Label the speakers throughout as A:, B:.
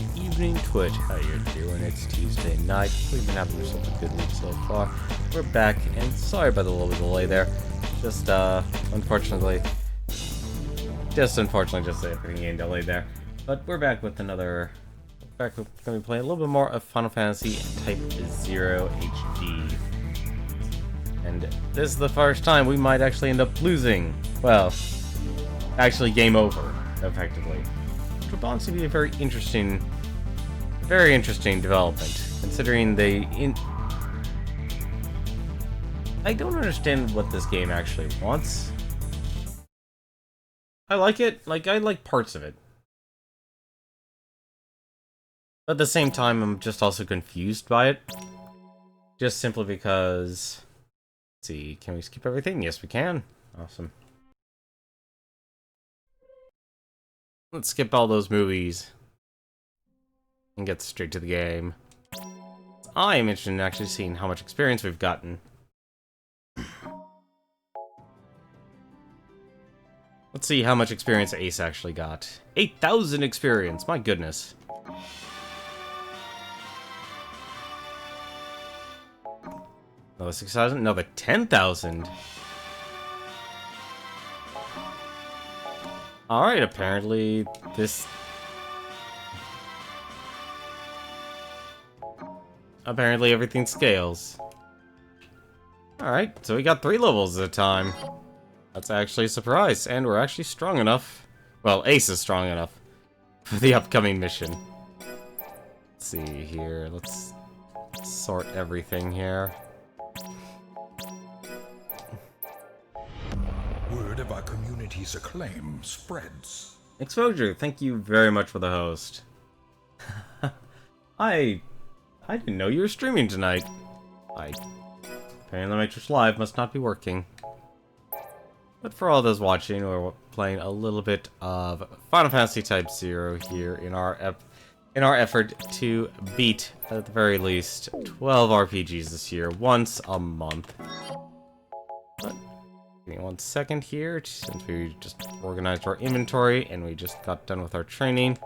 A: good evening, Twitch. How you doing? It's Tuesday night. We've been having yourself a good week so far. We're back, and sorry about the little delay there. Unfortunately, just everything getting delayed there. But we're back with another. We're going to be playing a little bit more of Final Fantasy Type-0 HD. And this is the first time we might actually end up losing. Well, actually, game over, effectively. Which would honestly be a very interesting development, considering I don't understand what this game actually wants. I like it, I like parts of it. But at the same time, I'm just also confused by it. Just simply because... Let's see, can we skip everything? Yes, we can. Awesome. Let's skip all those movies and get straight to the game. I am interested in actually seeing how much experience we've gotten. Let's see how much experience Ace actually got. 8,000 experience, my goodness. Another 6,000, another 10,000. Alright, apparently this... Apparently everything scales. Alright, so we got 3 levels at a time. That's actually a surprise, and we're actually strong enough. Well, Ace is strong enough for the upcoming mission. Let's see here, let's sort everything here.
B: Word of our community's acclaim spreads.
A: Exposure, thank you very much for the host. I didn't know you were streaming tonight. Apparently Matrix Live must not be working. But for all those watching, we're playing a little bit of Final Fantasy Type-0 here in our effort to beat, at the very least, 12 RPGs this year, once a month. But give me 1 second here, since we just organized our inventory and we just got done with our training.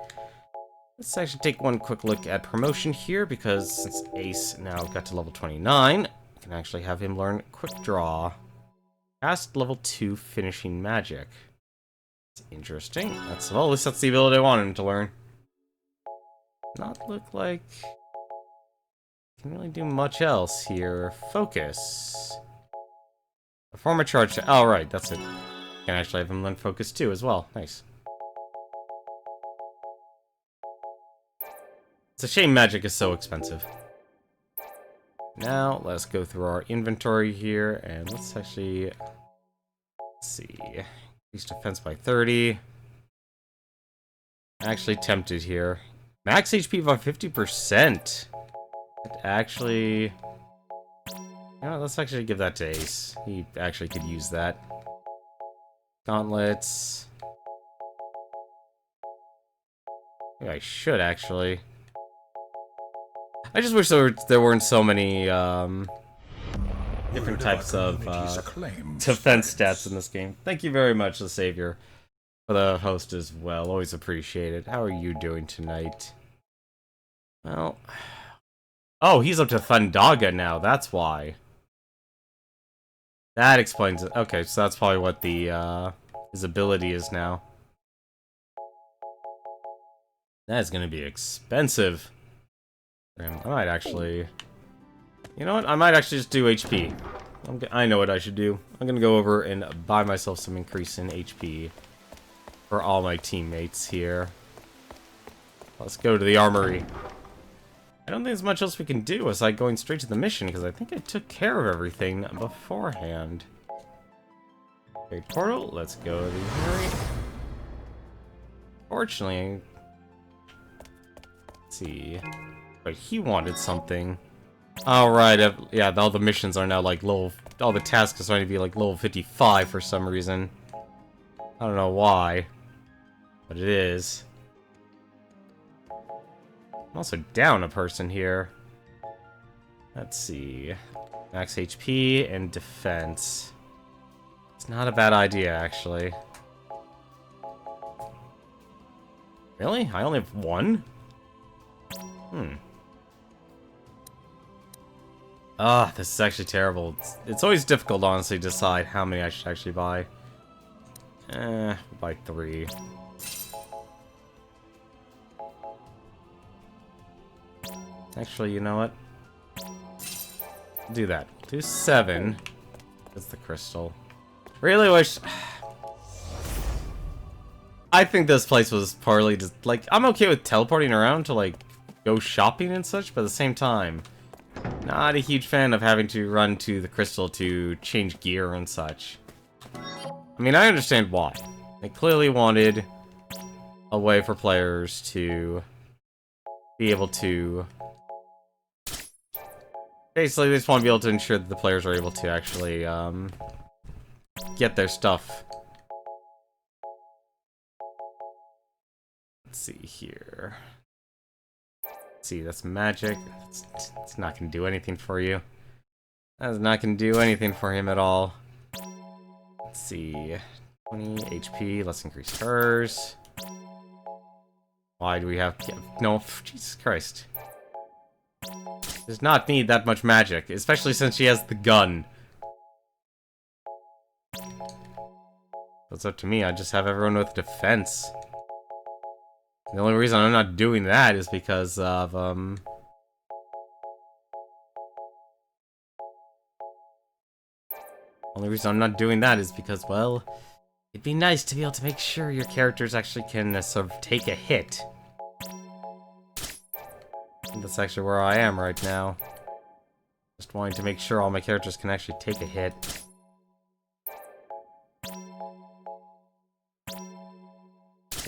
A: Let's actually take one quick look at promotion here, because since Ace now got to level 29, we can actually have him learn Quick Draw. Past level 2 finishing magic. It's interesting. Well, at least that's the ability I wanted him to learn. Not look like... Can really do much else here. Focus. Perform a charge. Oh, right, that's it. Can actually have him learn Focus too as well. Nice. It's a shame magic is so expensive. Now, let's go through our inventory here, and let's actually... Let's see... Increase defense by 30. Actually tempted here. Max HP by 50%! Actually... You know, let's actually give that to Ace. He actually could use that. Gauntlets... Maybe I should, actually. I just wish there weren't so many different types of defense stats in this game. Thank you very much, the Savior, for the host as well. Always appreciate it. How are you doing tonight? Well... Oh, he's up to Thundaga now, that's why. That explains it. Okay, so that's probably what the, his ability is now. That is gonna be expensive. I might actually... You know what? I might actually just do HP. I know what I should do. I'm gonna go over and buy myself some increase in HP for all my teammates here. Let's go to the armory. I don't think there's much else we can do aside going straight to the mission, because I think I took care of everything beforehand. Okay, portal. Let's go to the armory. Fortunately... Let's see... But he wanted something. Alright, yeah, all the missions are now like level... All the tasks are starting to be like level 55 for some reason. I don't know why. But it is. I'm also down a person here. Let's see. Max HP and defense. It's not a bad idea, actually. Really? I only have 1? Ah, this is actually terrible. It's always difficult, honestly, to decide how many I should actually buy. We'll buy 3. Actually, you know what? Do that. Do 7. That's the crystal. Really wish... I think this place was partly just... Like, I'm okay with teleporting around to, like, go shopping and such, but at the same time... Not a huge fan of having to run to the crystal to change gear and such. I mean, I understand why. They clearly wanted a way for players to be able to... Basically, they just want to be able to ensure that the players are able to actually, get their stuff. Let's see here. Let's see, that's magic. It's not going to do anything for you. That's not going to do anything for him at all. Let's see. 20 HP, let's increase hers. Why do we have... No, Jesus Christ. Does not need that much magic, especially since she has the gun. It's up to me, I just have everyone with defense. The only reason I'm not doing that is because of, only reason I'm not doing that is because, well, it'd be nice to be able to make sure your characters actually can sort of take a hit. That's actually where I am right now. Just wanting to make sure all my characters can actually take a hit.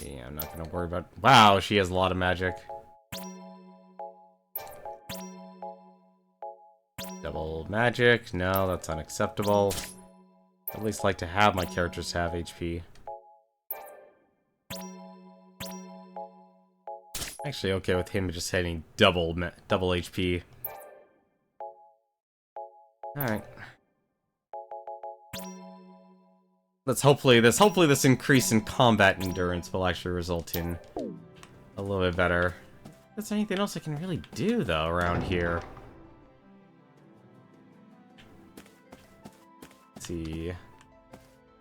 A: Yeah, I'm not gonna worry about... Wow, she has a lot of magic. Double magic. No, that's unacceptable. I'd at least like to have my characters have HP. Actually okay with him just hitting double HP. Alright. Hopefully this increase in combat endurance will actually result in a little bit better. If there's anything else I can really do though around here. Let's see.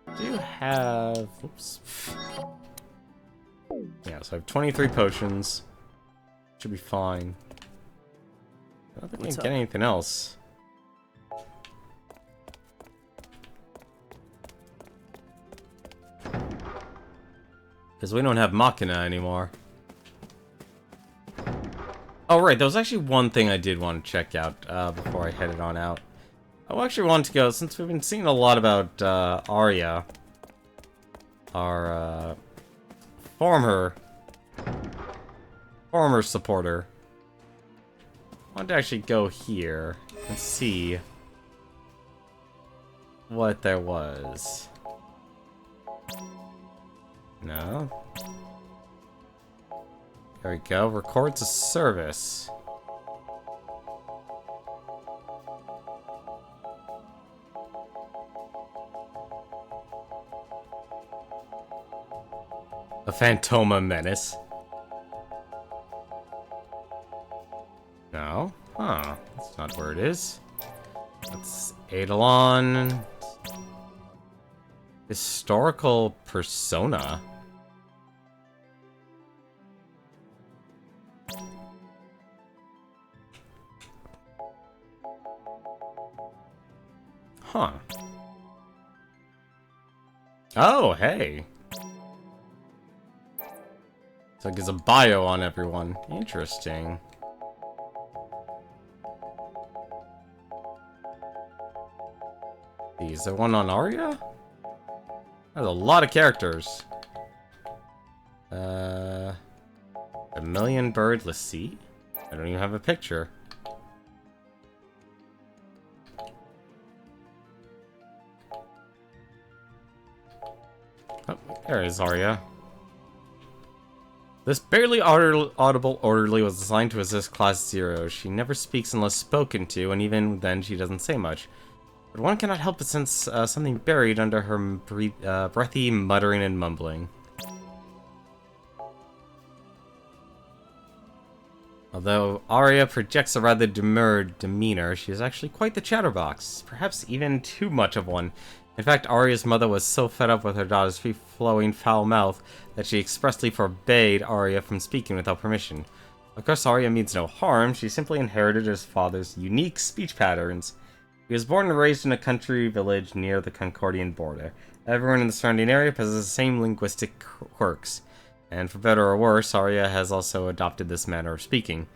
A: I do have... Oops. Yeah, so I have 23 potions. Should be fine. I don't think I can get anything else. Because we don't have Machina anymore. Oh, right, there was actually one thing I did want to check out before I headed on out. I actually wanted to go, since we've been seeing a lot about Arya, our former supporter. I wanted to actually go here and see what there was. No. There we go. Records a service. A Phantoma Menace. No? Huh. That's not where it is. That's Eidolon. Historical persona. Huh. Oh, hey. So it gives a bio on everyone. Interesting. Is there one on Arya? There's a lot of characters. A million bird, let's see. I don't even have a picture. Oh, there is Arya. This barely audible orderly was assigned to assist Class 0. She never speaks unless spoken to, and even then she doesn't say much. But one cannot help but sense something buried under her breathy muttering and mumbling. Although Arya projects a rather demure demeanor, she is actually quite the chatterbox, perhaps even too much of one. In fact, Arya's mother was so fed up with her daughter's free-flowing foul mouth that she expressly forbade Arya from speaking without permission. Of course, Arya means no harm, she simply inherited her father's unique speech patterns. He was born and raised in a country village near the Concordian border. Everyone in the surrounding area possesses the same linguistic quirks. And for better or worse, Arya has also adopted this manner of speaking.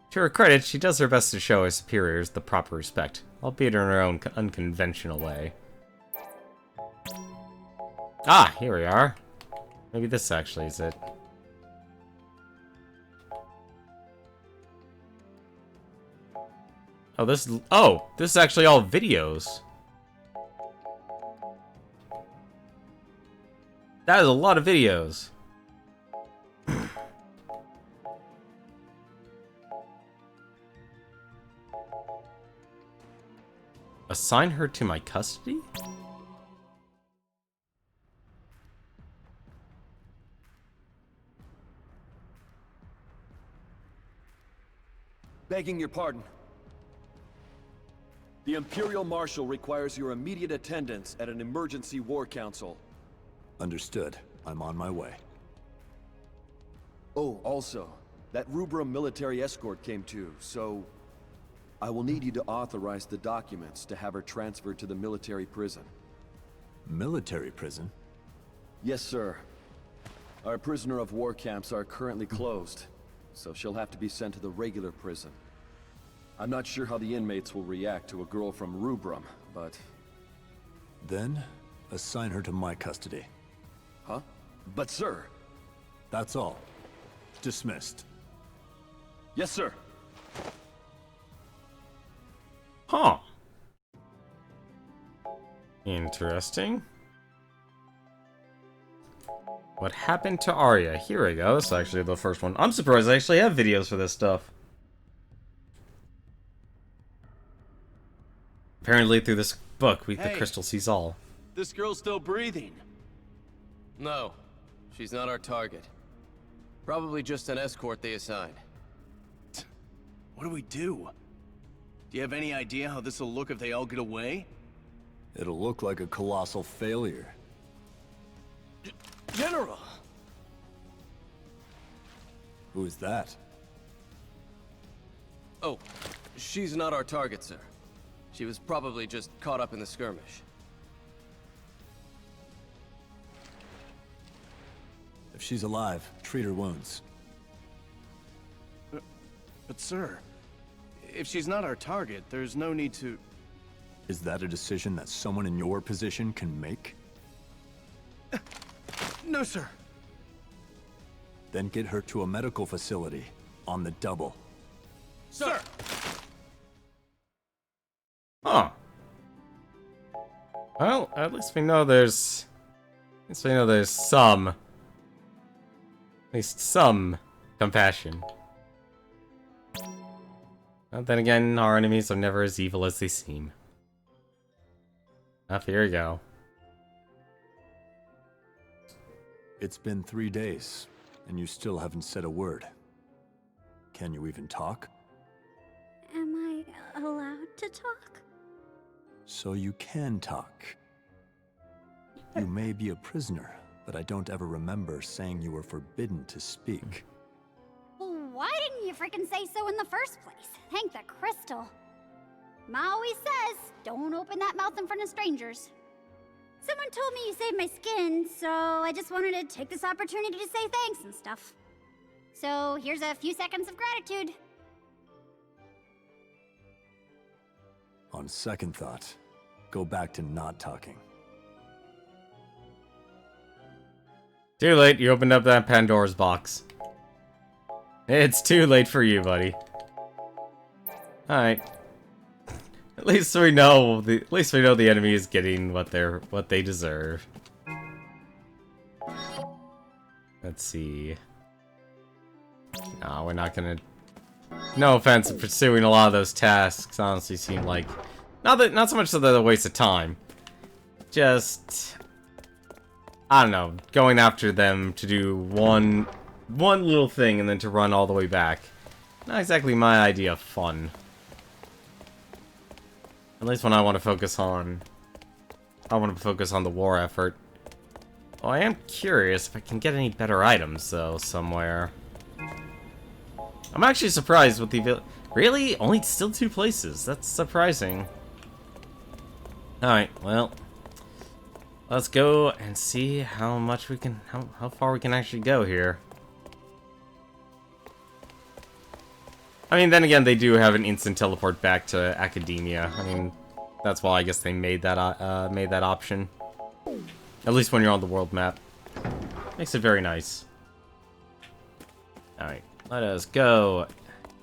A: To her credit, she does her best to show her superiors the proper respect, albeit in her own unconventional way. Ah, here we are. Maybe this actually is it. Oh, this is actually all videos. That is a lot of videos. Assign her to my custody?
C: Begging your pardon. The Imperial Marshal requires your immediate attendance at an emergency war council.
D: Understood. I'm on my way.
C: Oh, also, that Rubrum military escort came too, so I will need you to authorize the documents to have her transferred to the military prison.
D: Military prison?
C: Yes, sir. Our prisoner of war camps are currently closed, so she'll have to be sent to the regular prison. I'm not sure how the inmates will react to a girl from Rubrum, but...
D: Then, assign her to my custody.
C: Huh? But sir...
D: That's all. Dismissed.
C: Yes, sir.
A: Huh. Interesting. What happened to Arya? Here we go. This is actually the first one. I'm surprised I actually have videos for this stuff. Apparently through this book, the crystal sees all.
E: This girl's still breathing.
F: No, she's not our target. Probably just an escort they assigned.
E: What do we do? Do you have any idea how this will look if they all get away?
D: It'll look like a colossal failure.
E: General!
D: Who is that?
F: Oh, she's not our target, sir. She was probably just caught up in the skirmish.
D: If she's alive, treat her wounds.
E: But sir, if she's not our target, there's no need to...
D: Is that a decision that someone in your position can make?
E: No, sir.
D: Then get her to a medical facility, on the double.
E: Sir!
A: Huh. Well, at least we know there's... some... At least some compassion. But then again, our enemies are never as evil as they seem. Up here we go.
D: It's been 3 days, and you still haven't said a word. Can you even talk?
G: Am I allowed to talk?
D: So you can talk. You may be a prisoner, but I don't ever remember saying you were forbidden to speak.
G: Well, why didn't you freaking say so in the first place? Thank the crystal. Ma always says, don't open that mouth in front of strangers. Someone told me you saved my skin, so I just wanted to take this opportunity to say thanks and stuff. So here's a few seconds of gratitude.
D: On second thought, go back to not talking.
A: Too late, you opened up that Pandora's box. It's too late for you, buddy. Alright. At least we know the enemy is getting what they deserve. Let's see. No, we're not gonna... No offense, pursuing a lot of those tasks honestly seem like... Not so much that they're a waste of time. Just... I don't know, going after them to do one little thing and then to run all the way back. Not exactly my idea of fun. At least when I want to focus on... the war effort. Oh, I am curious if I can get any better items, though, somewhere. I'm actually surprised with the... Really? Only still 2 places? That's surprising. Alright, well... Let's go and see how much we can... How far we can actually go here. I mean, then again, they do have an instant teleport back to Academia. I mean, that's why I guess they made that option. At least when you're on the world map. Makes it very nice. Alright, let us go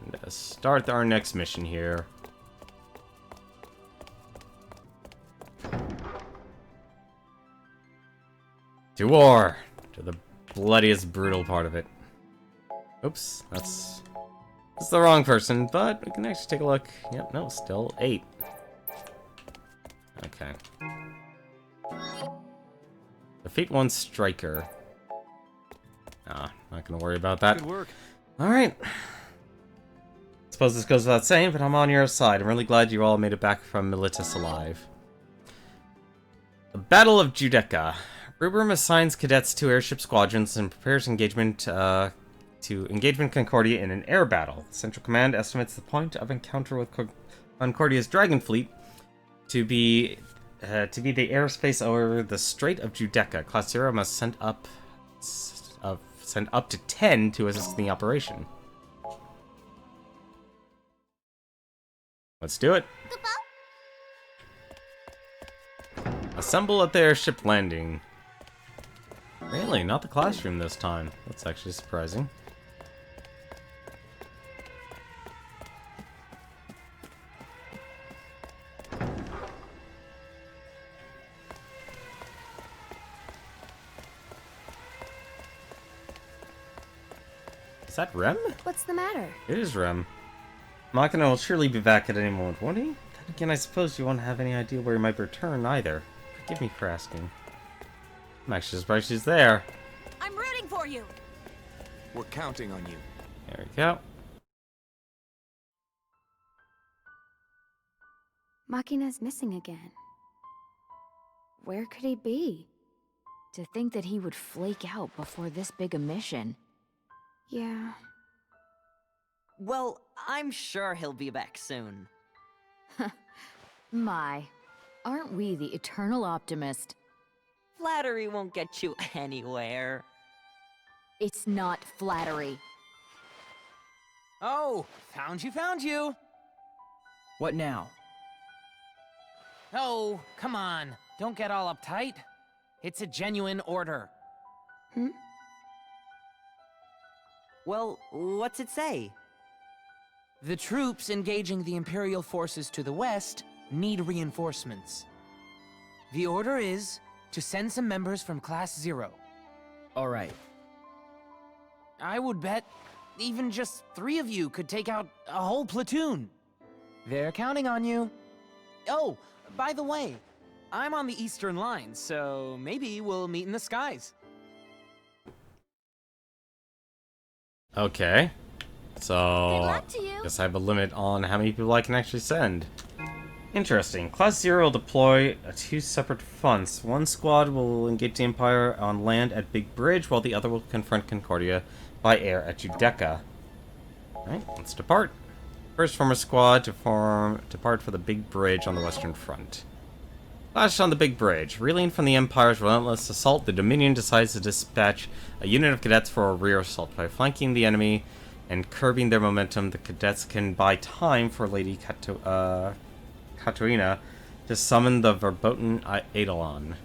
A: and start our next mission here. To war! To the bloodiest, brutal part of it. Oops, that's the wrong person, but we can actually take a look. Yep, no, still 8. Okay. Defeat 1 striker. Nah, not gonna worry about that.
E: Good work.
A: Alright. Suppose this goes without saying, but I'm on your side. I'm really glad you all made it back from Militus alive. The Battle of Judeca. Rubrum assigns cadets to airship squadrons and prepares engagement to Engagement Concordia in an air battle. Central Command estimates the point of encounter with Concordia's Dragon Fleet to be the airspace over the Strait of Judeca. Class 0 must send up to 10 to assist in the operation. Let's do it. Assemble at the airship landing. Really? Not the classroom this time. That's actually surprising. Is that Rem?
H: What's the matter?
A: It is Rem. Machina will surely be back at any moment, won't he? Then again, I suppose you won't have any idea where he might return either. Forgive me for asking. I'm actually surprised she's there.
H: I'm rooting for you.
E: We're counting on you.
A: There we go.
H: Machina's missing again. Where could he be? To think that he would flake out before this big a mission. Yeah.
I: Well, I'm sure he'll be back soon.
H: My, aren't we the eternal optimist?
I: Flattery won't get you anywhere.
H: It's not flattery.
J: Oh, found you!
K: What now?
J: Oh, come on. Don't get all uptight. It's a genuine order.
H: Hmm?
I: Well, what's it say?
J: The troops engaging the Imperial forces to the west need reinforcements. The order is to send some members from Class 0.
K: All right.
J: I would bet even just 3 of you could take out a whole platoon. They're counting on you. Oh, by the way, I'm on the Eastern Line, so maybe we'll meet in the skies.
A: Okay. So,
G: Good luck to you.
A: guess I have a limit on how many people I can actually send. Interesting. Class 0 will deploy 2 separate fronts. One squad will engage the Empire on land at Big Bridge, while the other will confront Concordia by air at Judeca. Alright, let's depart. First, form a squad to depart for the Big Bridge on the Western Front. Flashed on the Big Bridge. Reeling from the Empire's relentless assault, the Dominion decides to dispatch a unit of cadets for a rear assault. By flanking the enemy and curbing their momentum, the cadets can buy time for Lady Katarina to summon the verboten Eidolon.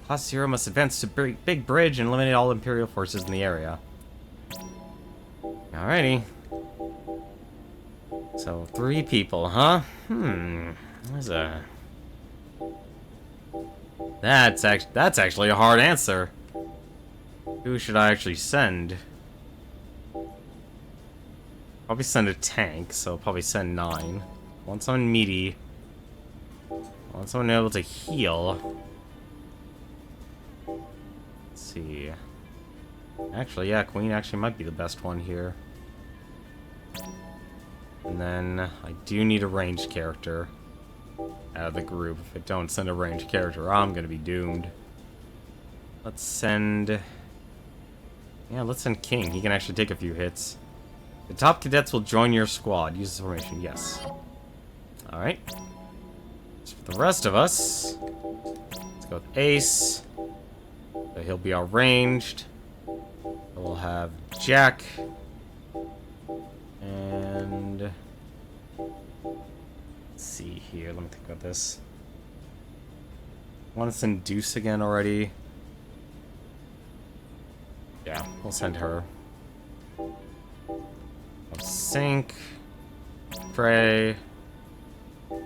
A: Class 0 must advance to Big Bridge and eliminate all Imperial forces in the area. Alrighty. So, 3 people, huh? There's a... That's actually a hard answer. Who should I actually send? Probably send a tank, so probably send 9. Want someone meaty. Want someone able to heal. Let's see. Actually, yeah, Queen actually might be the best one here. And then I do need a ranged character out of the group. If I don't send a ranged character, I'm gonna be doomed. Let's send... Yeah, let's send King. He can actually take a few hits. The top cadets will join your squad. Use this formation. Yes. Alright. For the rest of us, let's go with Ace. So he'll be our ranged. We'll have Jack. And... let's see here. Let me think about this. I want to send Deuce again already. Yeah, we'll send her. Sync. Frey. Let's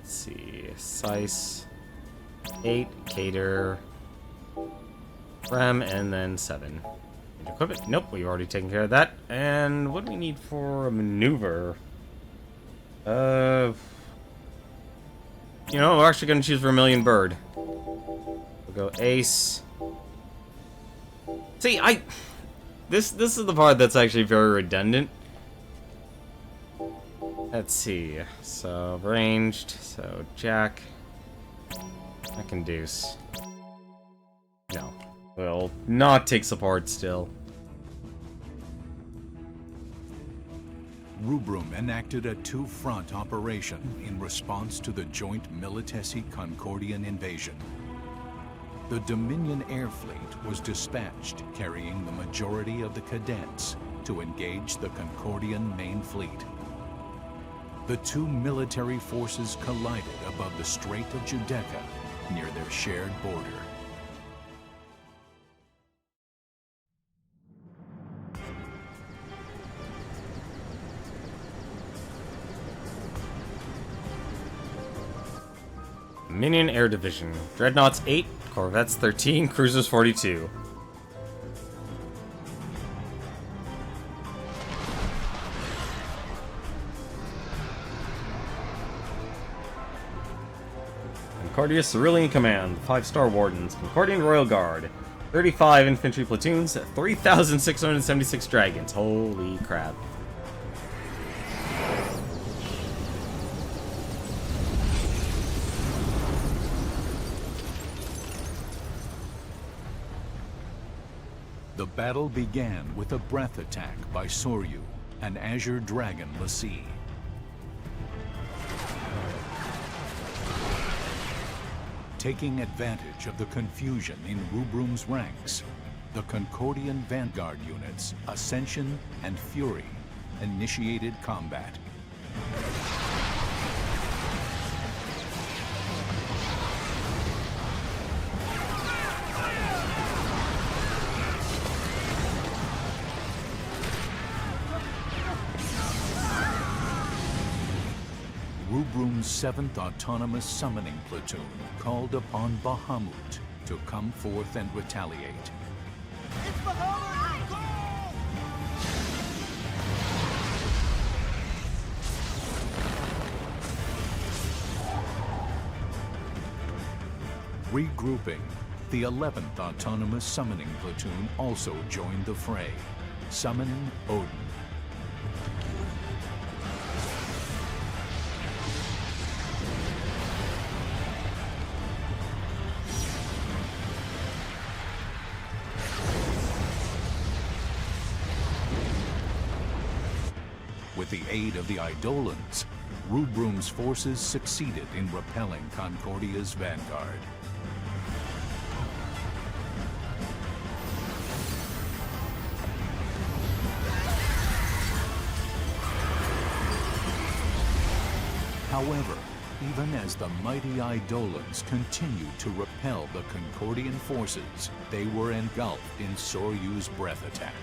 A: see. Sice. 8. Cater. Rem, and then 7. Equipment. Nope, we've already taken care of that. And what do we need for a maneuver? You know, we're actually going to choose Vermilion Bird. We'll go Ace. See, This is the part that's actually very redundant. Let's see. So, ranged. So, Jack. I can Deuce. No. Will not take support still.
B: Rubrum enacted a two-front operation in response to the joint Militesi-Concordian invasion. The Dominion Air Fleet was dispatched carrying the majority of the cadets to engage the Concordian main fleet. The two military forces collided above the Strait of Giudecca near their shared border.
A: Minion Air Division. Dreadnoughts 8, Corvettes 13, Cruisers 42. Concordia Cerulean Command, 5-star Wardens, Concordian Royal Guard, 35 infantry platoons, 3,676 dragons. Holy crap.
B: The battle began with a breath attack by Soryu, an Azure Dragon lessee. Taking advantage of the confusion in Rubrum's ranks, the Concordian Vanguard units, Ascension and Fury, initiated combat. Rubrum's 7th Autonomous Summoning Platoon called upon Bahamut to come forth and retaliate. Regrouping, the 11th Autonomous Summoning Platoon also joined the fray, summoning Odin. With the aid of the Eidolons, Rubrum's forces succeeded in repelling Concordia's vanguard. However, even as the mighty Eidolons continued to repel the Concordian forces, they were engulfed in Soryu's breath attack.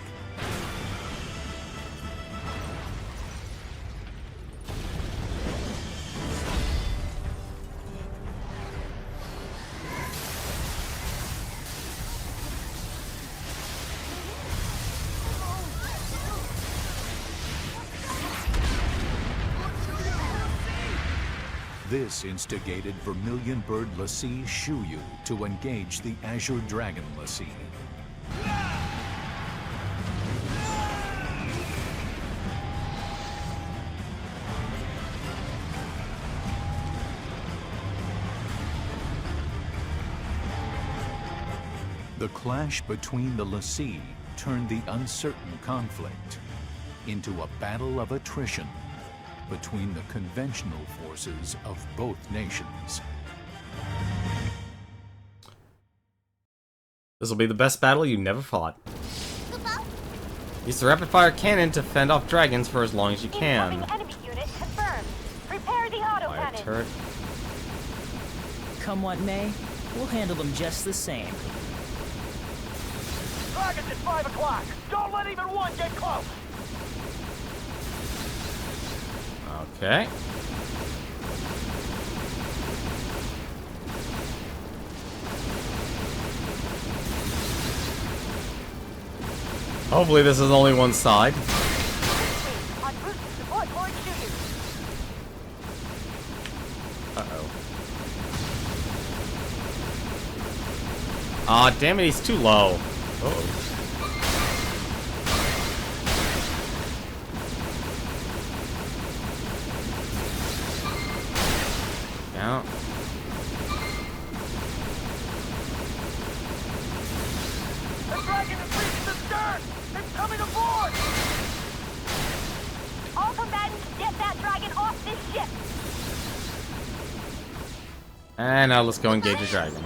B: This instigated Vermilion Bird lessee Shuyu to engage the Azure Dragon lessee. The clash between the lessee turned the uncertain conflict into a battle of attrition between the conventional forces of both nations.
A: This will be the best battle you never fought. Use the rapid-fire cannon to fend off dragons for as long as you can.
L: Enemy unit confirmed. Prepare the autocannon.
A: Turret.
K: Come what may, we'll handle them just the same.
L: Dragons at 5 o'clock. Don't let even one get close.
A: Okay. Hopefully this is only one side.
L: On boost support Lord Shooter.
A: Uh-oh. Aw, damn it, he's too low. Uh-oh. Yeah.
L: The dragon is reaching the stern. It's coming aboard. All combatants, get that dragon off this ship.
A: And now let's go engage the dragon.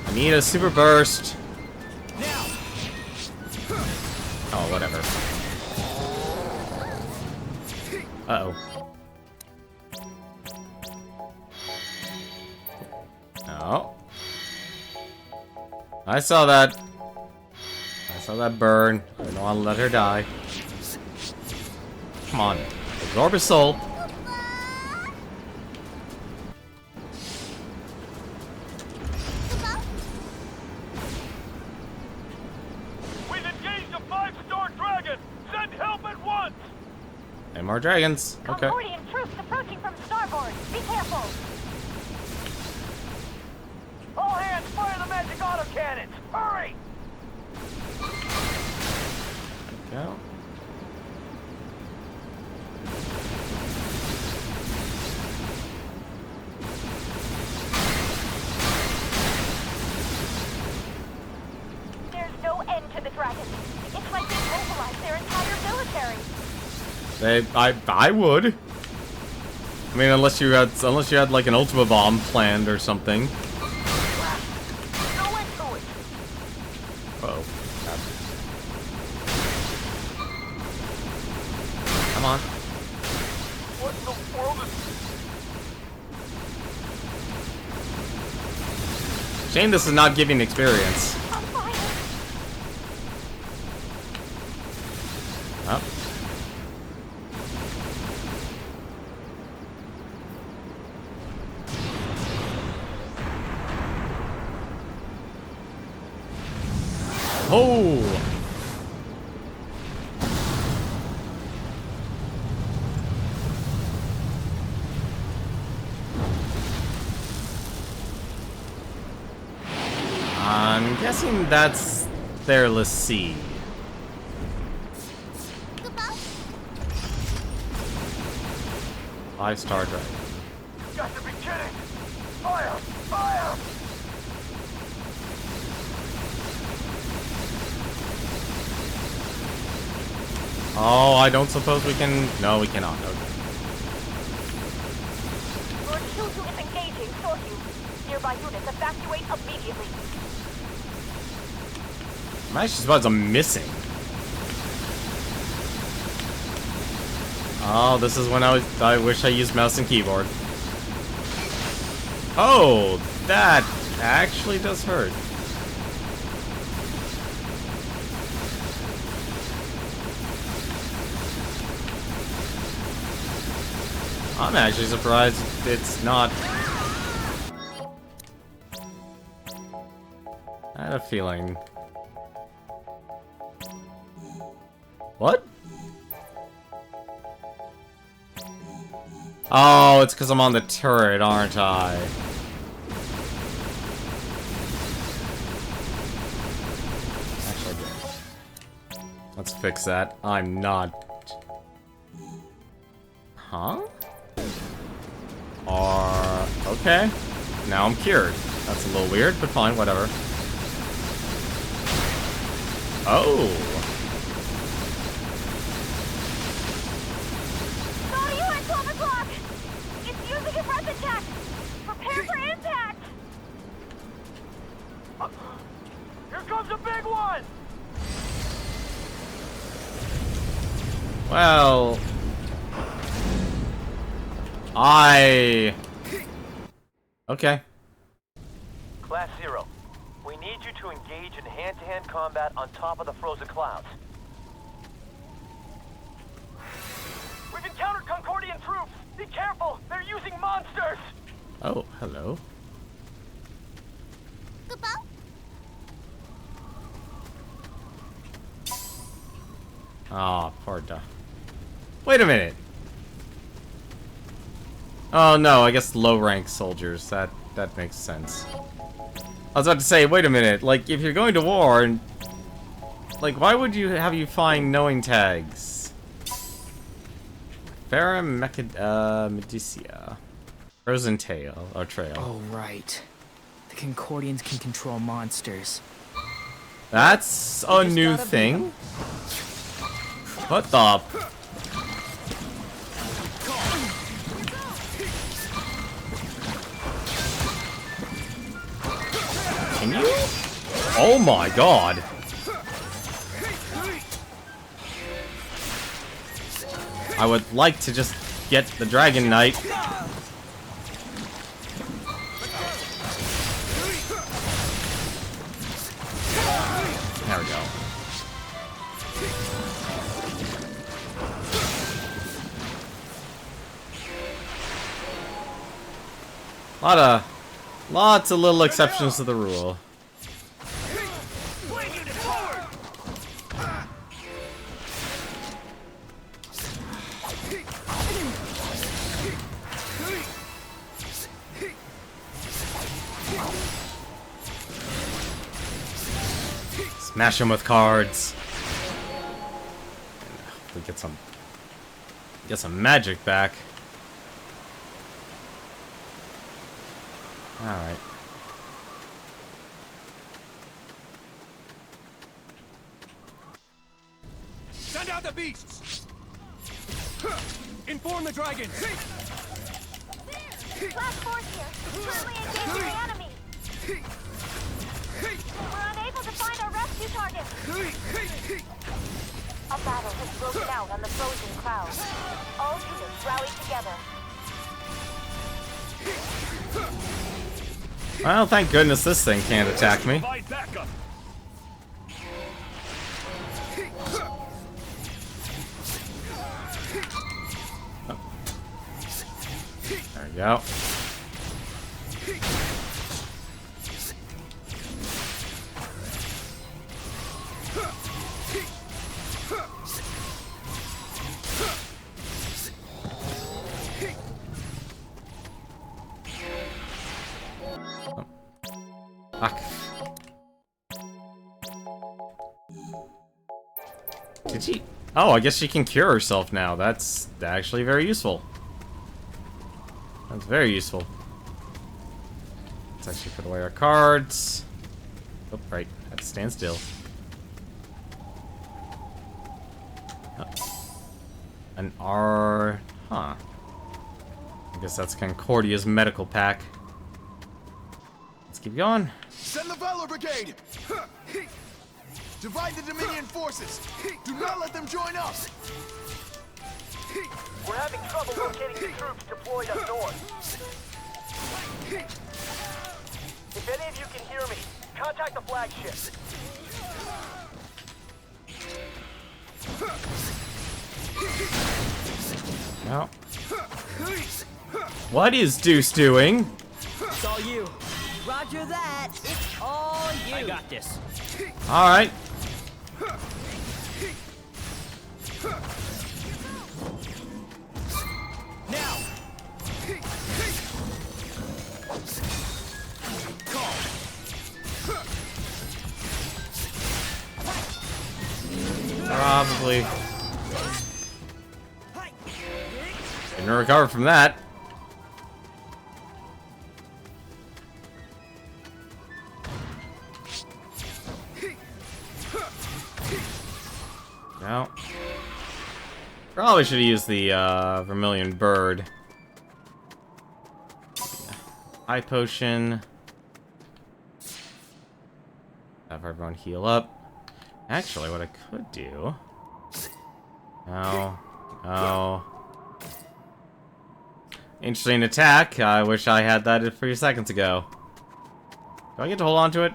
A: I need a super burst. Oh, whatever. Uh-oh. Oh. I saw that. I saw that burn. I don't want to let her die. Come on. Absorb his soul.
L: We've engaged a 5-star dragon. Send help at once.
A: And more dragons. Okay.
L: Concordian troops approaching from starboard. Be careful. All hands, fire the magic autocannons. Hurry!
A: Go.
L: There's no end to the dragons. It's like they mobilized their entire military.
A: I would. I mean, unless you had like an Ultima Bomb planned or something.
L: No end to it.
A: Uh-oh. Come on.
L: What in the world is...
A: Shame this is not giving experience.
L: On fire.
A: Up. Oh! I'm guessing that's their lessee. Five-star dragon.
L: Got to be kidding. Fire! Fire!
A: Oh, I don't suppose we can... No, we cannot. Okay.
L: Lord Shuju is engaging Soryu. Nearby units evacuate immediately.
A: My spots are missing. Oh, this is when I wish I used mouse and keyboard. Oh, that actually does hurt. I'm actually surprised it's not. I had a feeling. What? Oh, it's because I'm on the turret, aren't I? Let's fix that. I'm not... Huh? Okay. Now I'm cured. That's a little weird, but fine, whatever. Oh!
L: Saw you at 12 o'clock! It's using a breath attack! Prepare for impact! Here comes a big one!
A: Well... Okay.
L: Class 0, we need you to engage in hand-to-hand combat on top of the frozen clouds. We've encountered Concordian troops! Be careful! They're using monsters!
A: Oh, hello. Ah, pardon. Wait a minute. Oh no, I guess low-rank soldiers. That makes sense. I was about to say, wait a minute. Like, if you're going to war, and like, why would you have you find knowing tags? Farah Medicia. Frozen Tail or Trail.
K: Oh right, the Concordians can control monsters.
A: That's a new thing. What the? Can you? Oh my god. I would like to just get the Dragon Knight. There we go. Lots of little exceptions to the rule. Smash him with cards. We get some magic back. Alright.
L: Send out the beasts! Inform the dragons!
M: Class force here. Currently engaging the enemy. We're unable to find our rescue target. A battle has broken out on the frozen clouds. All units rally together.
A: Well, thank goodness this thing can't attack me. Oh. There we go. Did she? Oh, I guess she can cure herself now. That's actually very useful. That's very useful. Let's actually put away our cards. Oh, right. Have to stand still. Oh. An R... Huh. I guess that's Concordia's medical pack. Let's keep going.
L: Send the Valor Brigade! Divide the Dominion forces! Do not let them join us! We're having trouble locating the troops deployed up north. If any of you can hear me, contact the flagship.
A: No. What is Deuce doing?
I: It's all you. Roger that. It's all you. I got this.
A: All right.
I: Now.
A: probably didn't recover from that. No. Probably should have used the Vermilion Bird. High potion. Have everyone heal up. Actually, what I could do... Oh. Interesting attack. I wish I had that a few seconds ago. Do I get to hold on to it?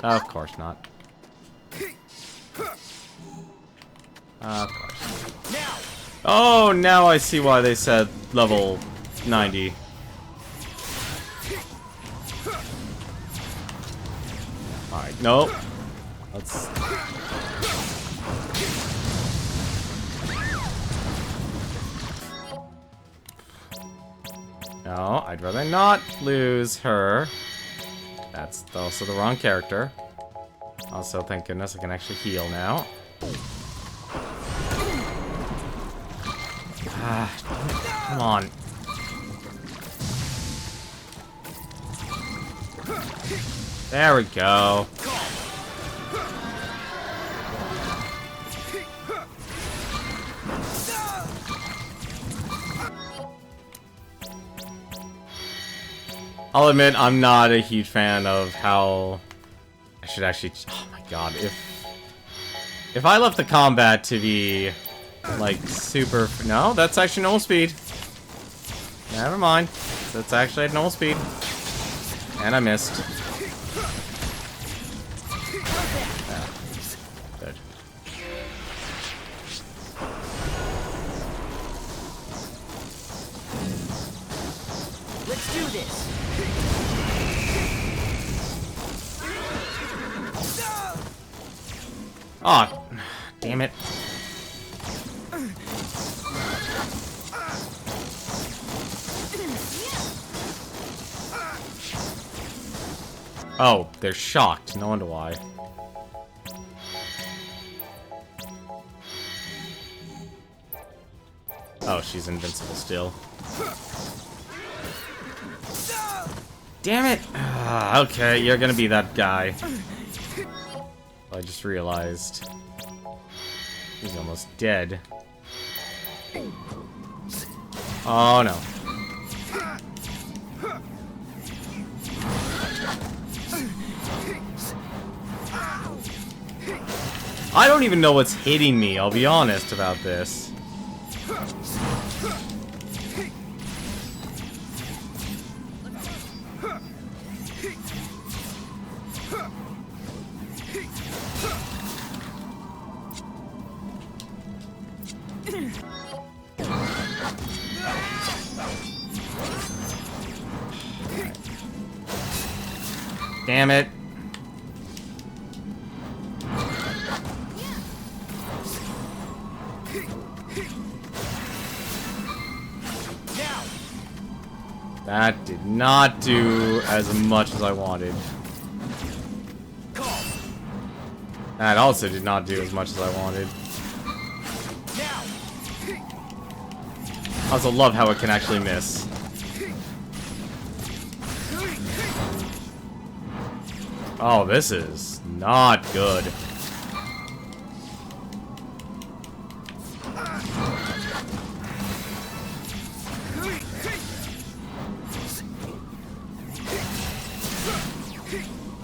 A: Of course not. Of course. Oh, now I see why they said level 90. Alright, nope. Let's... No, I'd rather not lose her. That's also the wrong character. Also, thank goodness I can actually heal now. Ah, come on. There we go. I'll admit, I'm not a huge fan of how... I should actually... Oh my god, if I left the combat to be, like, super... No, that's actually normal speed. Never mind. That's actually at normal speed. And I missed. Yeah. Good.
I: Let's do this.
A: Oh, damn it. Oh, they're shocked. No wonder why. Oh, she's invincible still. Damn it! Okay, you're gonna be that guy. I just realized he's almost dead. Oh no. I don't even know what's hitting me, I'll be honest about this. Damn it. That did not do as much as I wanted. That also did not do as much as I wanted. I also love how it can actually miss. Oh, this is not good.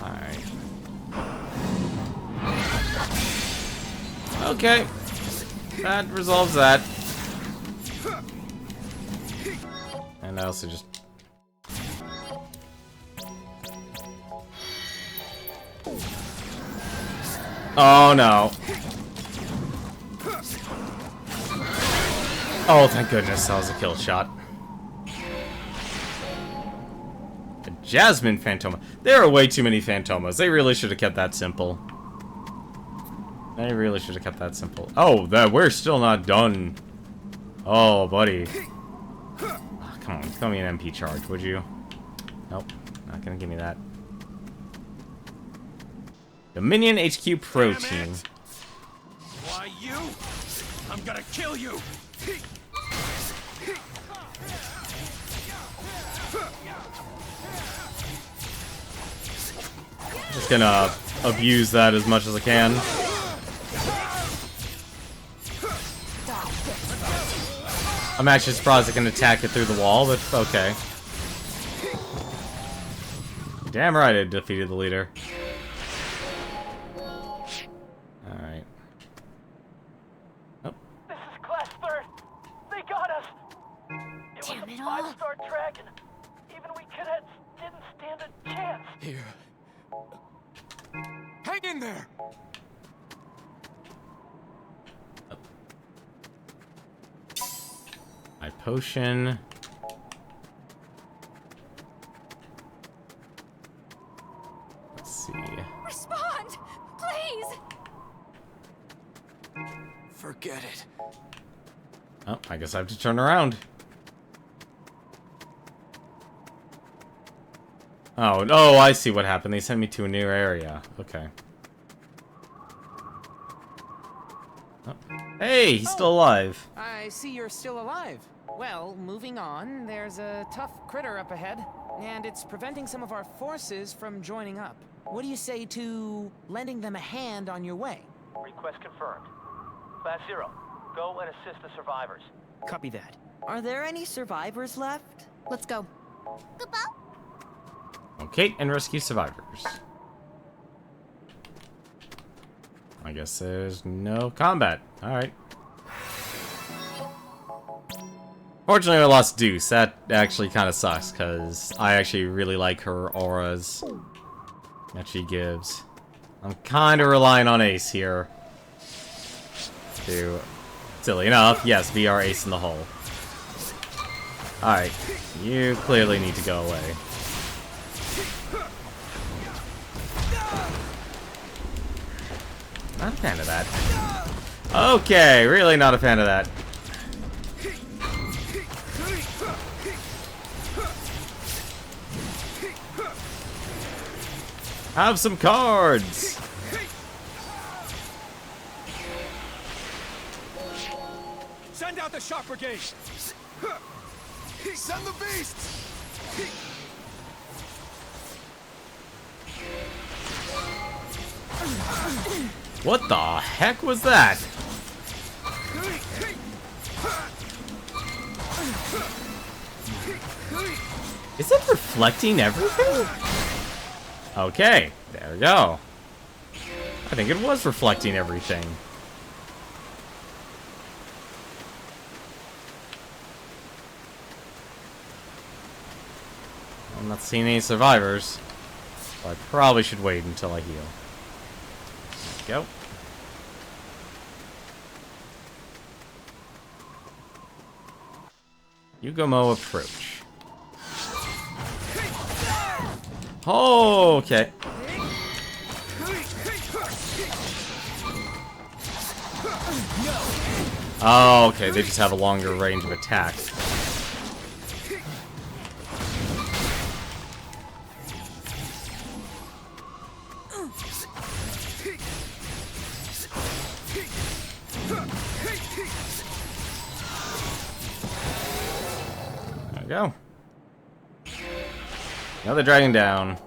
A: Alright. Okay. That resolves that. And I also just... Oh no. Oh, thank goodness, that was a kill shot. A Jasmine Phantoma. There are way too many Phantomas. They really should have kept that simple. They really should have kept that simple. Oh, we're still not done. Oh, buddy. Oh, come on, throw me an MP charge, would you? Nope, not gonna give me that. Dominion HQ protein.
E: Why you? I'm gonna kill you!
A: Just gonna abuse that as much as I can. I'm actually surprised I can attack it through the wall, but okay. Damn right I defeated the leader. Alright. Oh.
L: This is Class 3rd. They got us. It was a 5-star dragon. Even we cadets didn't stand a chance.
E: Here. Hang in there!
A: My potion. Let's see.
M: Respond! Please!
E: Forget it.
A: Oh, I guess I have to turn around. Oh, I see what happened. They sent me to a new area. Okay. Oh. Hey, he's still alive.
J: I see you're still alive. Well, moving on, there's a tough critter up ahead, and it's preventing some of our forces from joining up. What do you say to lending them a hand on your way?
L: Request confirmed. Class 0, go and assist the survivors.
J: Copy that.
I: Are there any survivors left?
H: Let's go.
G: Goodbye.
A: Okay, and rescue survivors. I guess there's no combat. Alright. Fortunately, I lost Deuce. That actually kind of sucks, because I actually really like her auras that she gives. I'm kind of relying on Ace here. To, silly enough, yes, be our ace in the hole. Alright, you clearly need to go away. Not a fan of that. Okay, really not a fan of that. Have some cards!
E: Send out the shock brigade! Send the beasts!
A: What the heck was that? Is it reflecting everything? Okay, there we go. I think it was reflecting everything. I'm not seeing any survivors, so I probably should wait until I heal. There we go. Yugomo approach. Oh, okay. Oh, okay, they just have a longer range of attack. There we go. Another dragon down.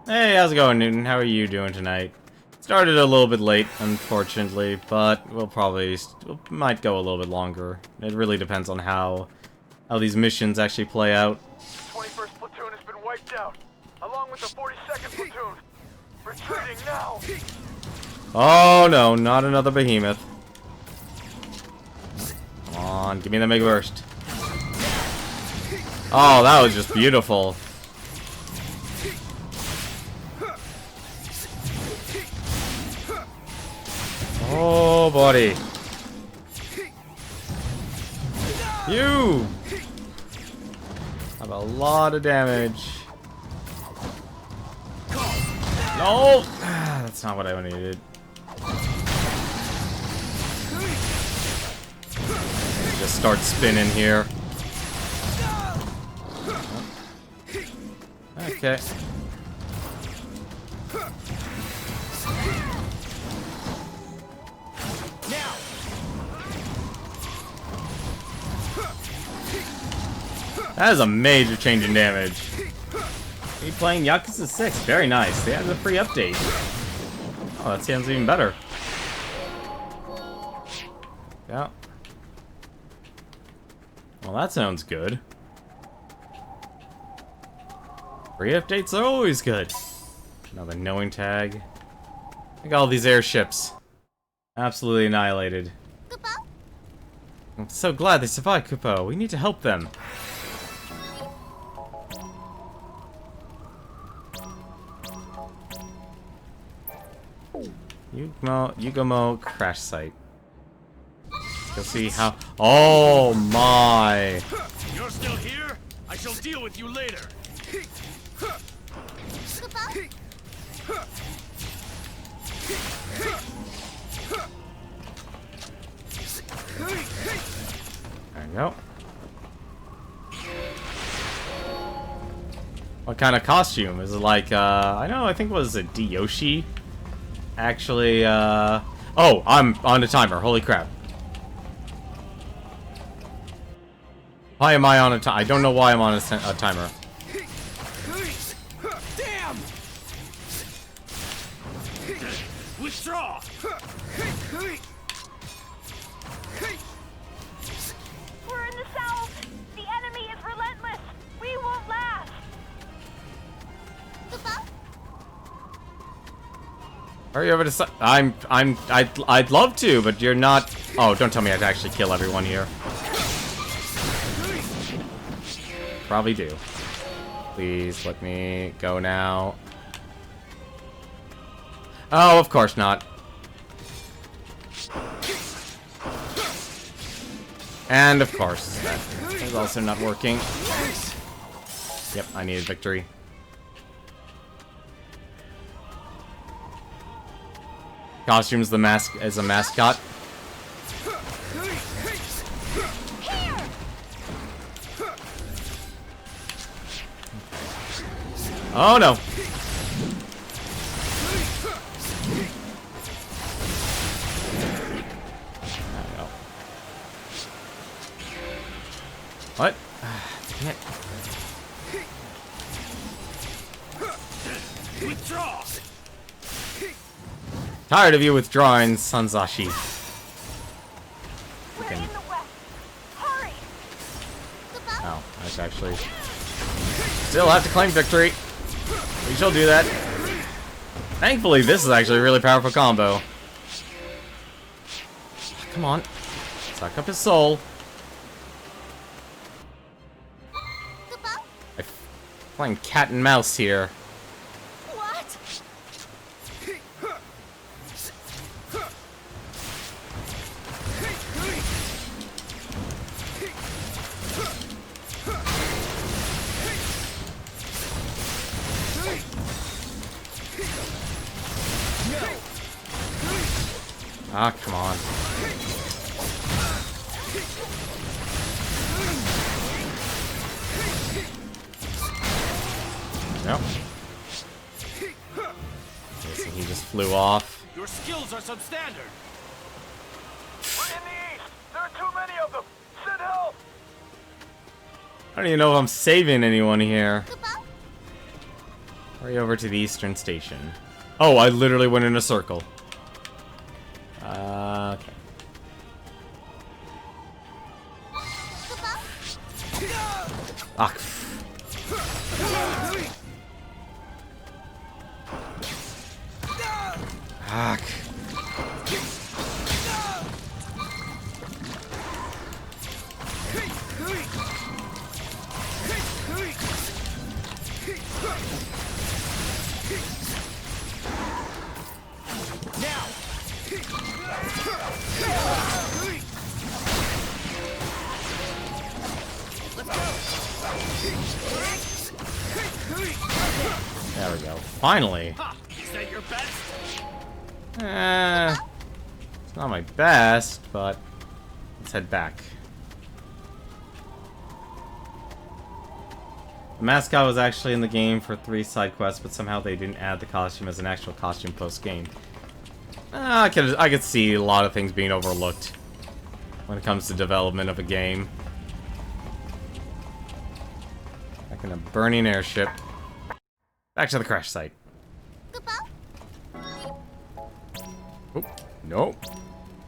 A: Hey, how's it going, Newton? How are you doing tonight? Started a little bit late, unfortunately, but we'll might go a little bit longer. It really depends on how these missions actually play out.
L: 21st platoon has been wiped out, along with the 42nd platoon. Retreating now.
A: Oh no, not another behemoth. Come on, give me the Mega Burst. Oh, that was just beautiful. Oh, buddy. You have a lot of damage. No! That's not what I needed. Just start spinning here. Okay. That is a major change in damage. Me playing Yakuza 6, very nice. They had a free update. Oh, that sounds even better. Yeah. Well, that sounds good. Free updates are always good. Another knowing tag. Look at all these airships. Absolutely annihilated. I'm so glad they survived, Kupo. We need to help them. Yugomo crash site. You'll see how. Oh my!
E: You're still here? I shall deal with you later.
A: There you go. What kind of costume? Is it like, I think it was a Yoshi. Actually, oh, I'm on the timer. Holy crap. Why am I on a timer? I don't know why I'm on a timer.
E: Damn! Withdraw!
M: We're in the south. The enemy is relentless. We won't last.
A: Hurry over to I'd love to, but you're not. Oh, don't tell me I have to actually kill everyone here. Probably do. Please let me go now. Oh, of course not. And of course, that is also not working. Yep, I needed victory. Costumes the mask as a mascot. Oh no. There we go. What? Dang it.
E: Withdraw!
A: Tired of you withdrawing, Sanzashi.
M: We're in the west. Hurry!
A: Oh, that's actually... Still have to claim victory. We shall do that. Thankfully, this is actually a really powerful combo. Come on. Suck up his soul. I'm playing cat and mouse here. Ah, come on. Nope. Guessing he just flew off.
E: Your skills are substandard.
L: We're in the east. There are too many of them. Send help.
A: I don't even know if I'm saving anyone here. Hurry over to the eastern station. Oh, I literally went in a circle. Okay. Ah. Fuck. There we go. Finally.
E: Is that your best?
A: It's not my best, but let's head back. The mascot was actually in the game for 3 side quests, but somehow they didn't add the costume as an actual costume post-game. I could see a lot of things being overlooked when it comes to development of a game. Back in a burning airship. Back to the crash site. Oh, nope.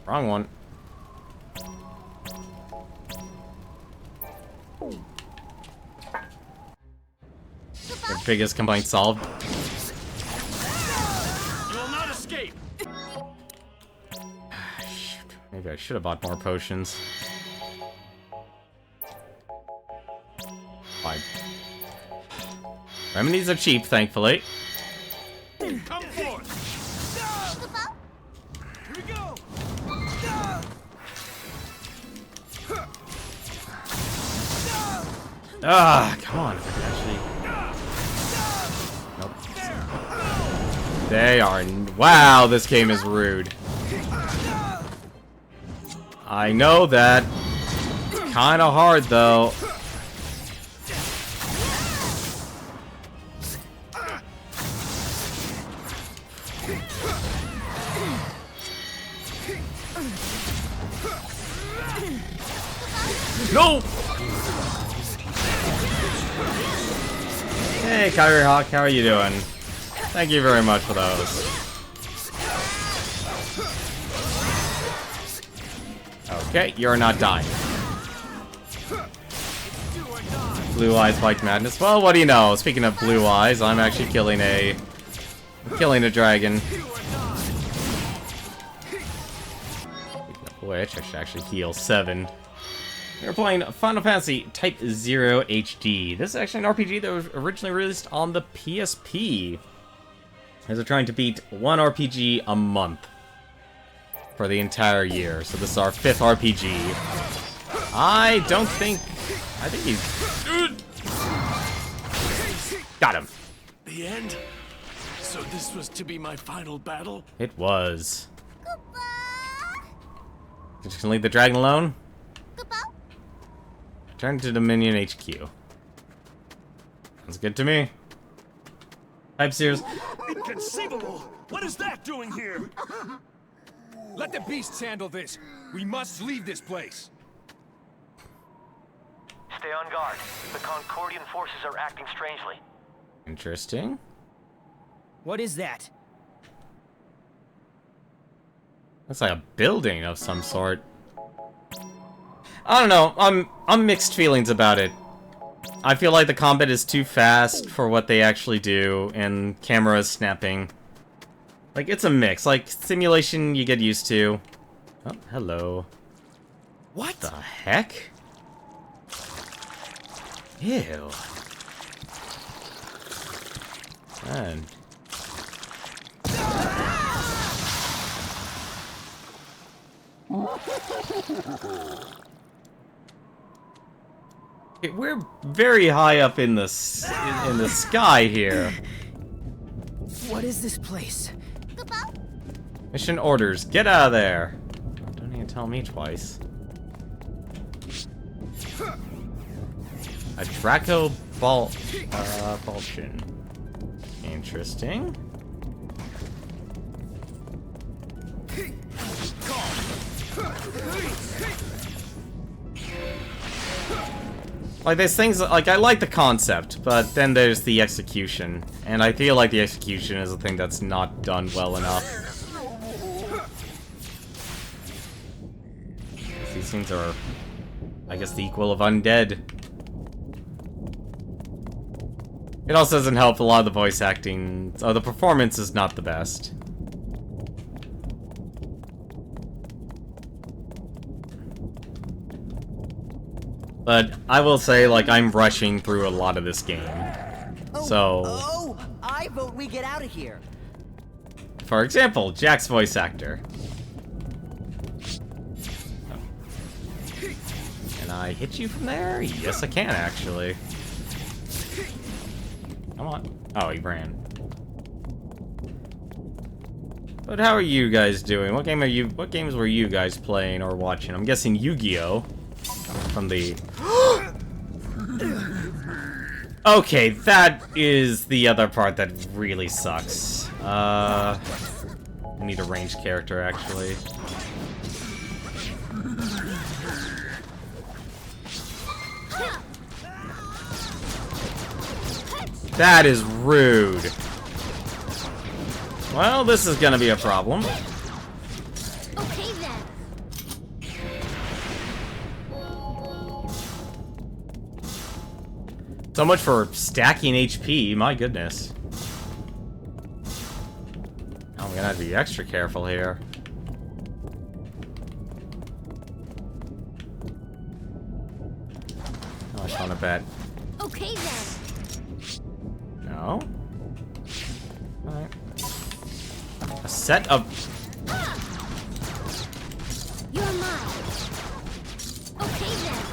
A: Wrong one. Their biggest complaint solved.
L: You will not escape.
A: Maybe I should have bought more potions. Fine. Remedies are cheap, thankfully.
L: Come forth. Here we go.
A: Ah, come on. If I can actually... Nope. They are... Wow, this game is rude. I know that. It's kind of hard, though. No! Hey, Kyrie Hawk, how are you doing? Thank you very much for those. Okay, you're not dying. Blue Eyes Bike Madness. Well, what do you know? Speaking of blue eyes, I'm actually killing a dragon. Which I should actually heal 7. We're playing Final Fantasy Type-0 HD. This is actually an RPG that was originally released on the PSP. As we're trying to beat one RPG a month for the entire year. So this is our 5th RPG. I think he's... Got him.
L: The end? So this was to be my final battle?
A: It was. Just gonna leave the dragon alone? Turn to Dominion HQ. Sounds good to me. Type-0's...
L: Inconceivable! What is that doing here?
N: Let the beasts handle this. We must leave this place.
O: Stay on guard. The Concordian forces are acting strangely.
A: Interesting.
K: What is that?
A: Looks like a building of some sort. I don't know. I'm mixed feelings about it. I feel like the combat is too fast for what they actually do, and camera is snapping. Like, it's a mix. Like, simulation you get used to. Oh, hello.
K: What
A: the heck? Ew. Man. We're very high up in the sky here.
K: What is this place?
A: Mission orders. Get out of there. Don't need to tell me twice. A Draco Balchion. Interesting. Like, there's things, like, I like the concept, but then there's the execution. And I feel like the execution is a thing that's not done well enough. These things are, I guess, the equal of undead. It also doesn't help a lot of the voice acting. Oh, the performance is not the best. But I will say, like, I'm rushing through a lot of this game. So...
I: Oh, I vote we get out of here.
A: For example, Jack's voice actor. Can I hit you from there? Yes, I can, actually. Come on. Oh, he ran. But how are you guys doing? What games were you guys playing or watching? I'm guessing Yu-Gi-Oh! From the... Okay, that is the other part that really sucks. I need a ranged character, actually. That is rude. Well, this is gonna be a problem.
G: Okay then.
A: So much for stacking HP, my goodness. Oh, I'm gonna have to be extra careful here. Oh, I found a bet.
G: Okay then.
A: No? Alright. A set of...
G: You're mine. Okay then.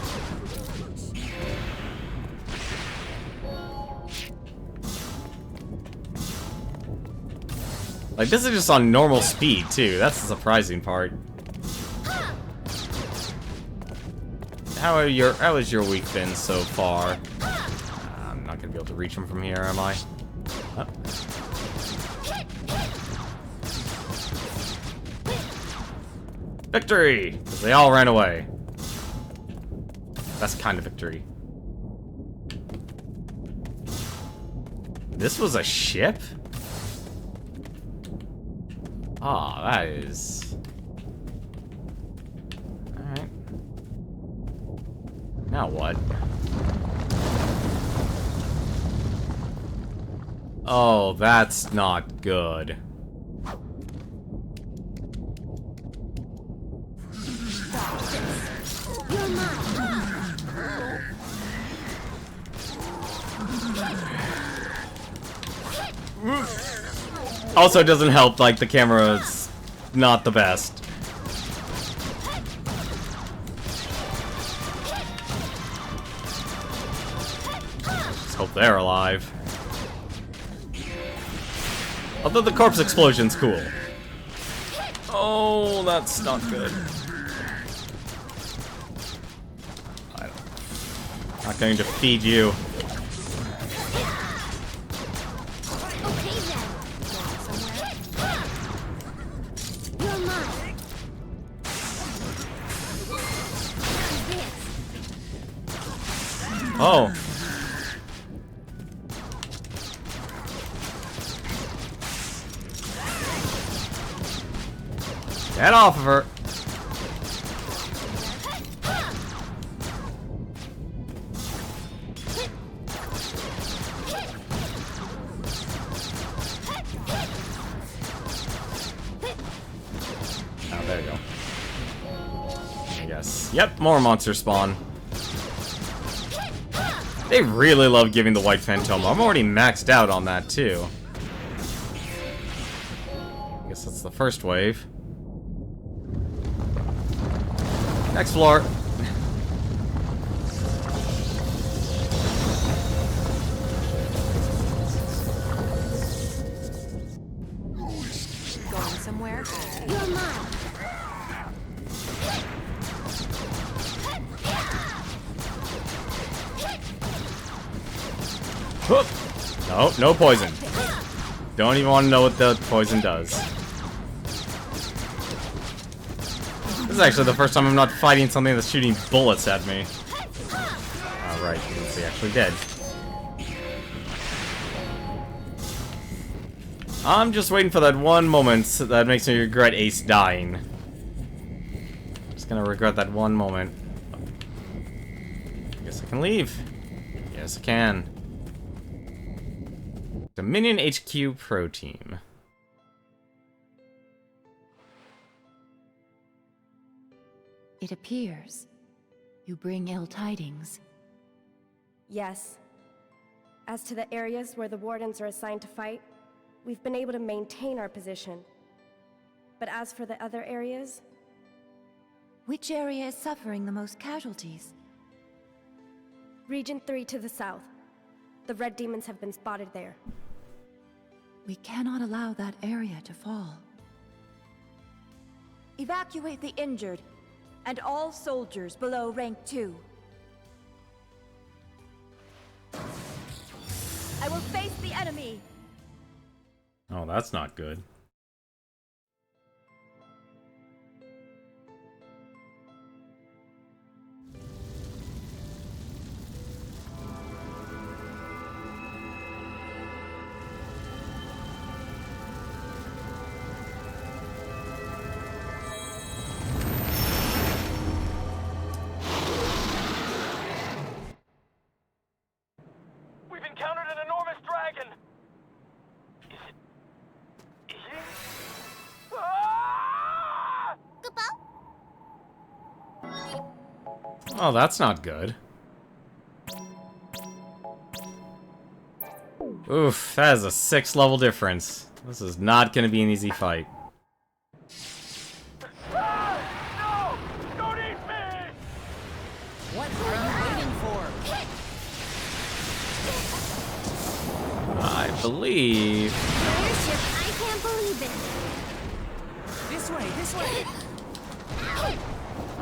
A: Like, this is just on normal speed, too. That's the surprising part. How has your week been so far? I'm not gonna be able to reach him from here, am I? Oh. Victory! Because they all ran away. Best kind of victory. This was a ship? Ah, that is... Alright. Now what? Oh, that's not good.
G: You're mine.
A: Also, it doesn't help, like, the camera's not the best. Just hope they're alive. Although the corpse explosion's cool. Oh, that's not good. Not going to feed you.
G: Okay then. You're mine.
A: Oh. Get off of her. Oh, there you go. I guess. Yep, more monsters spawn. They really love giving the white phantom. I'm already maxed out on that, too. I guess that's the first wave. Next floor.
H: Going somewhere?
G: You're mine.
A: Whoop. No, no poison. Don't even want to know what the poison does. This is actually the first time I'm not fighting something that's shooting bullets at me. Oh, right, he actually dead. I'm just waiting for that one moment that makes me regret Ace dying. Just gonna regret that one moment. Guess I can leave. Yes, I can. Dominion HQ Pro Team.
H: It appears you bring ill tidings.
P: Yes. As to the areas where the wardens are assigned to fight, we've been able to maintain our position. But as for the other areas...
H: Which area is suffering the most casualties?
P: Region 3 to the south. The red demons have been spotted there.
H: We cannot allow that area to fall.
I: Evacuate the injured, and all soldiers below rank 2. I will face the enemy!
A: Oh, that's not good. Oh, that's not good. Oof, that is a 6-level difference. This is not gonna be an easy fight.
L: No! Don't eat me!
J: What are you waiting for?
A: I believe...
G: I can't believe it.
J: This way, this way!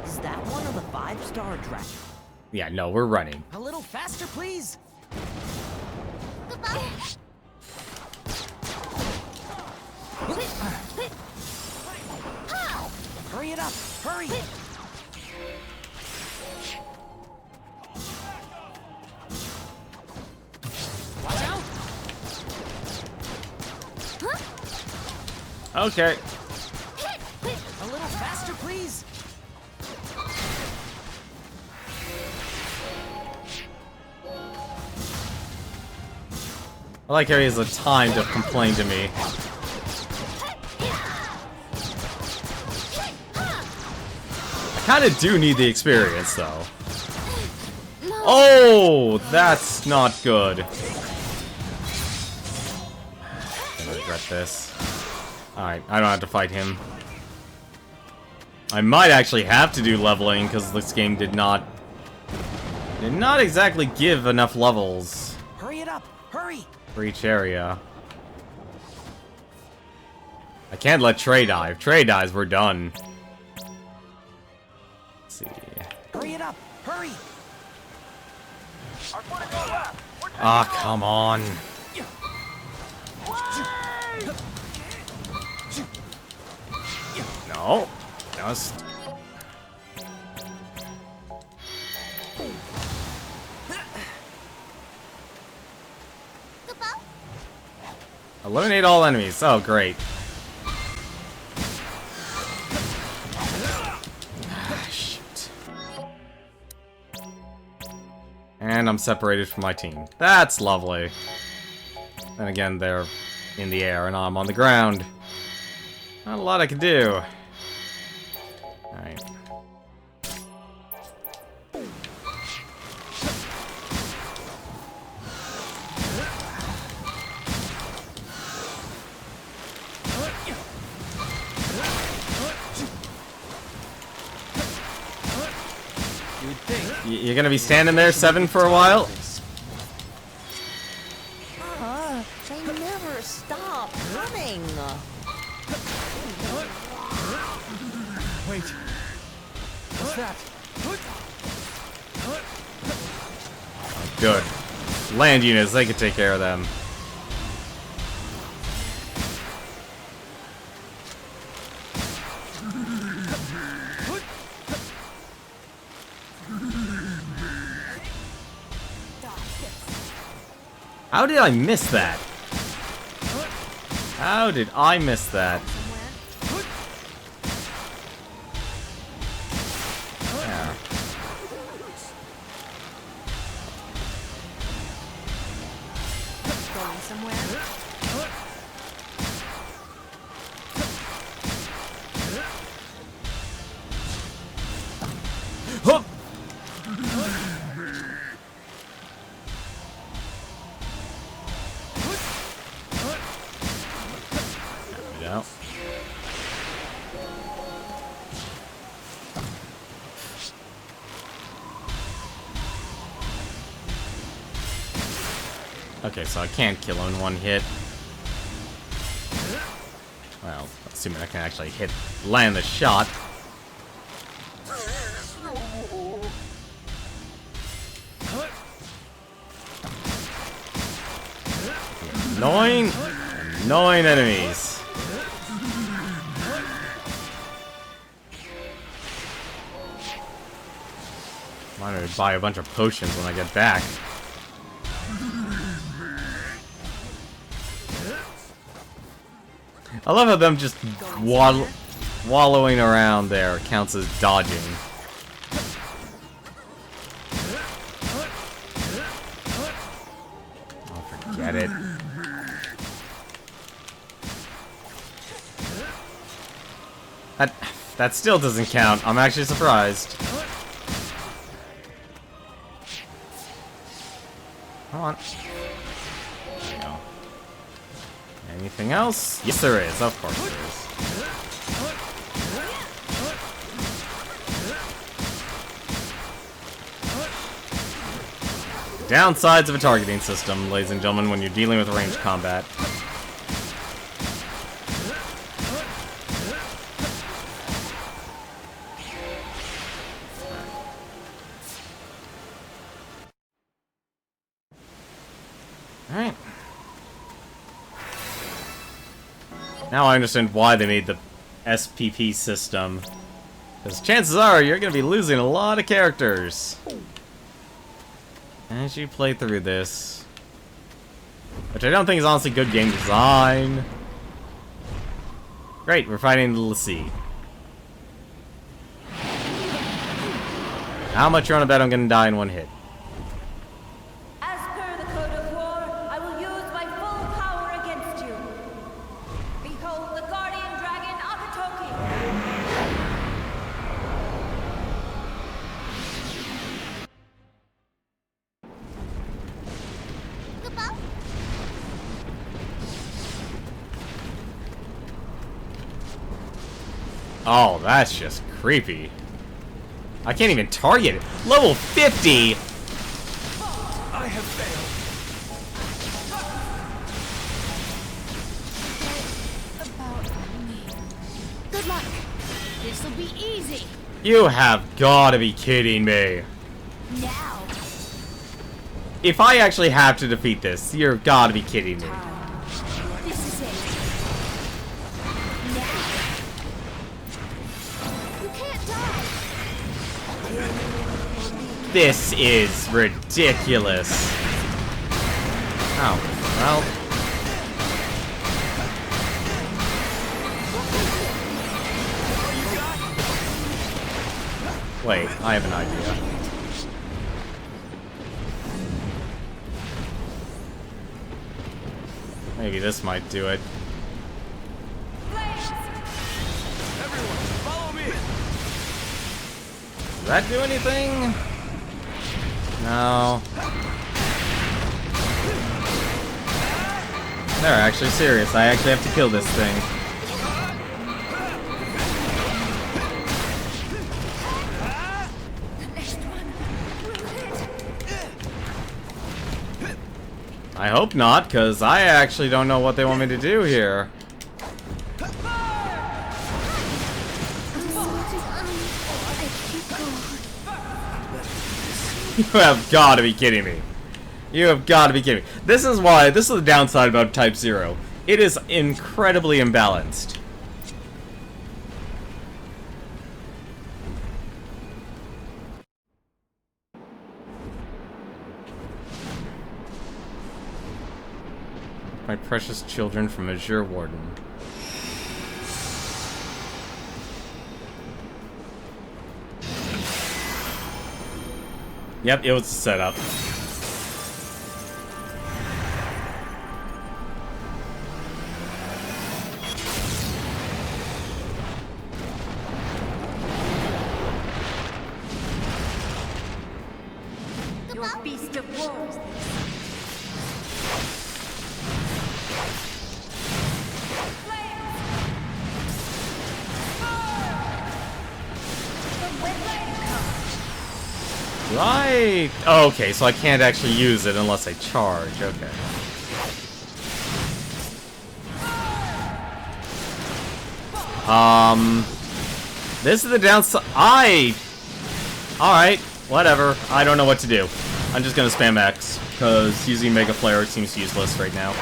I: Is that one of the 5-star dragons?
A: Yeah, no, we're running.
J: A little faster, please! Hurry it up! Hurry! Watch out!
A: Okay.
J: A little faster, please!
A: I like how he has the time to complain to me. I kinda do need the experience, though. Oh, that's not good. I'm gonna regret this. Alright, I don't have to fight him. I might actually have to do leveling, because this game did not exactly give enough levels
J: Hurry it up! Hurry!
A: for each area. I can't let Trey die. If Trey dies, we're done. Let's see.
J: Hurry it up! Hurry!
A: Ah, come on. No. Just... Eliminate all enemies. Oh, great. Shoot. And I'm separated from my team. That's lovely. And again, they're in the air and I'm on the ground. Not a lot I can do. Alright. You're gonna be standing there, 7, for a while?
I: They never stop coming.
N: Wait. What's that?
A: Good. Land units, they can take care of them. How did I miss that? How did I miss that? Yeah.
I: Going somewhere?
A: Huh! Yeah. Okay, so I can't kill him in one hit. Well, assuming I can actually land the shot. Annoying enemies. I'm gonna buy a bunch of potions when I get back. I love how them just wallowing around there counts as dodging. Oh, forget it. That still doesn't count. I'm actually surprised. Anything else? Yes, there is. Of course there is. Downsides of a targeting system, ladies and gentlemen, when you're dealing with ranged combat. Alright. Now I understand why they made the SPP system. Because chances are you're going to be losing a lot of characters as you play through this. Which I don't think is honestly good game design. Great, we're fighting the Lassie. How much you want to bet I'm going to die in one hit?
M: As per the code of war, I will use my full power against you. Behold the guardian dragon Akatoki.
A: Oh, that's just creepy. I can't even target it. Level 50!
N: I have failed.
G: About me. Good luck. This'll be easy.
A: You have gotta be kidding me.
G: Now.
A: If I actually have to defeat this, you've gotta be kidding me.
G: This is it. Now. You can't die.
A: This is ridiculous. Oh, well. Wait, I have an idea. Maybe this might do it.
N: Everyone, follow me.
A: Does that do anything? No. They're actually serious. I actually have to kill this thing. I hope not, because I actually don't know what they want me to do here. You have got to be kidding me. You have got to be kidding me. This is the downside about Type-0. It is incredibly imbalanced. My precious children from Azure Warden. Yep, it was a setup.
M: Your beast of war is
A: Right. Oh, okay, so I can't actually use it unless I charge. Okay. This is the downside. Alright, whatever. I don't know what to do. I'm just gonna spam X, because using Mega Flare seems useless right now.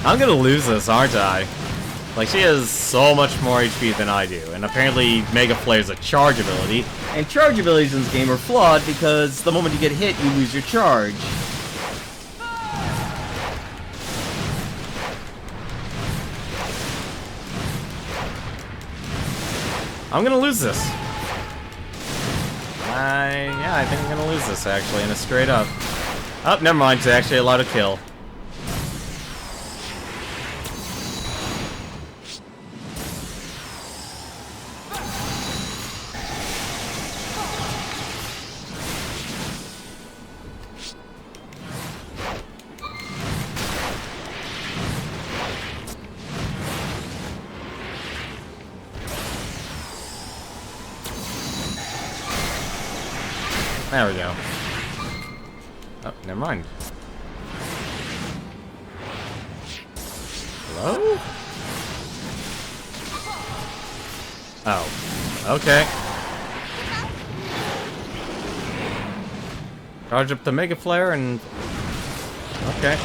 A: I'm gonna lose this, aren't I? Like, she has so much more HP than I do, and apparently Mega Flare is a charge ability, and charge abilities in this game are flawed because the moment you get hit, you lose your charge. I'm gonna lose this. Yeah, I think I'm gonna lose this, actually, and it's straight up. Oh, never mind, it's actually allowed to kill. There we go. Oh, never mind. Hello? Oh, okay. Charge up the Mega Flare and... Okay.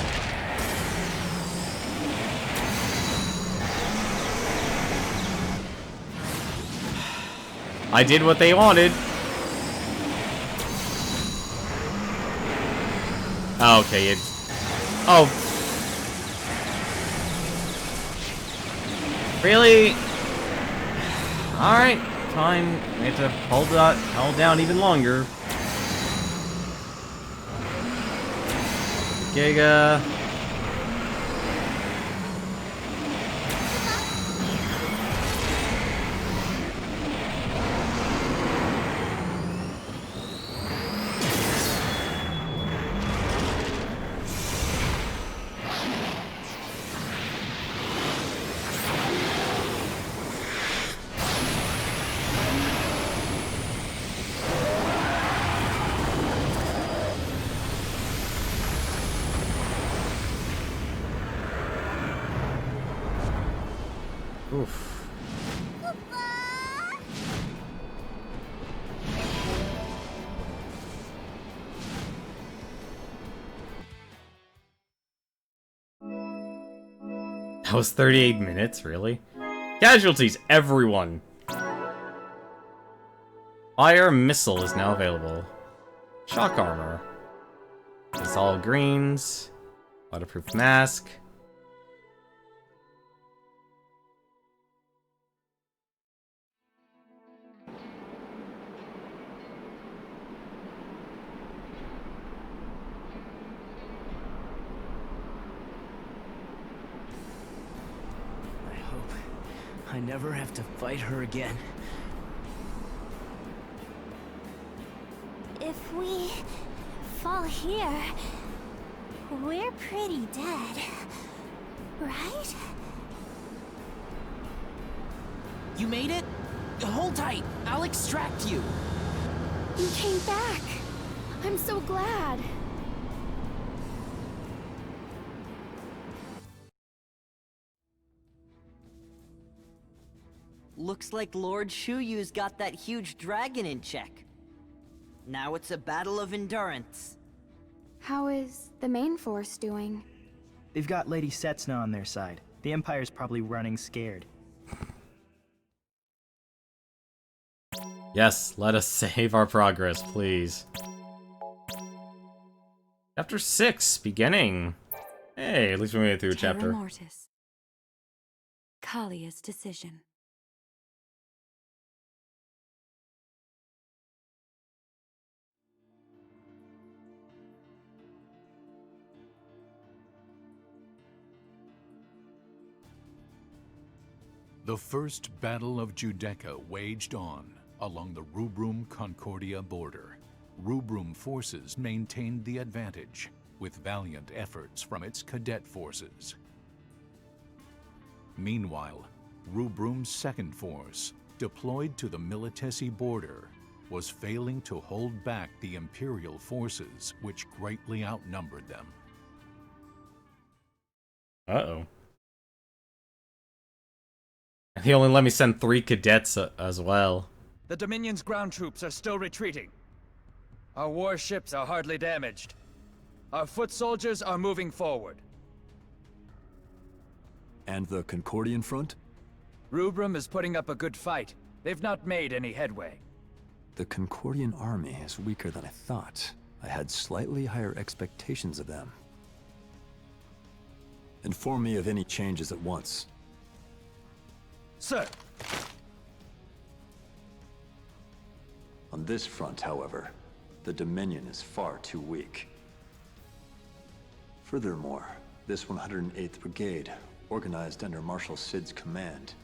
A: I did what they wanted. Oh, okay, it... Oh. Really? Alright, fine. We have to hold down even longer. Giga. Oof. That was 38 minutes, really? Casualties, everyone! Fire missile is now available. Shock armor. It's all greens. Waterproof mask.
K: I never have to fight her again.
M: If we fall here, we're pretty dead, right?
J: You made it? Hold tight. I'll extract you.
P: You came back. I'm so glad.
I: Looks like Lord Shuyu's got that huge dragon in check. Now it's a battle of endurance.
H: How is the main force doing?
K: They've got Lady Setsuna on their side. The Empire's probably running scared.
A: Yes, let us save our progress, please. Chapter 6, beginning. Hey, at least we made it through a chapter.
Q: Mortis. Kalia's decision.
B: The first Battle of Judeca waged on along the Rubrum-Concordia border. Rubrum forces maintained the advantage, with valiant efforts from its cadet forces. Meanwhile, Rubrum's second force, deployed to the Militesi border, was failing to hold back the Imperial forces, which greatly outnumbered them.
A: Uh-oh. And he only let me send 3 cadets as well.
N: The Dominion's ground troops are still retreating. Our warships are hardly damaged. Our foot soldiers are moving forward.
D: And the Concordian front?
N: Rubrum is putting up a good fight. They've not made any headway.
D: The Concordian army is weaker than I thought. I had slightly higher expectations of them. Inform me of any changes at once.
N: Sir!
D: On this front, however, the Dominion is far too weak. Furthermore, this 108th Brigade, organized under Marshal Sid's command,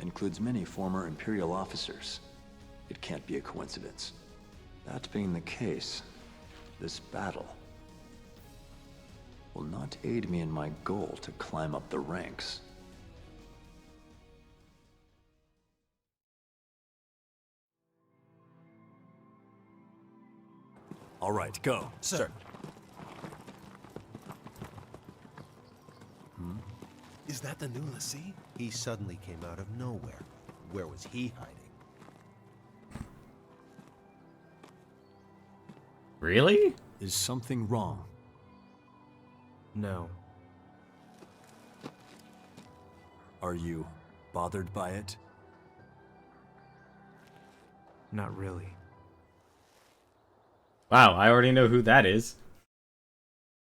D: includes many former Imperial officers. It can't be a coincidence. That being the case, this battle will not aid me in my goal to climb up the ranks. All right, go.
L: Sir.
Q: Is that the new Lassie? He suddenly came out of nowhere. Where was he hiding?
A: Really?
D: Is something wrong?
K: No.
D: Are you bothered by it?
K: Not really.
A: Wow, I already know who that is.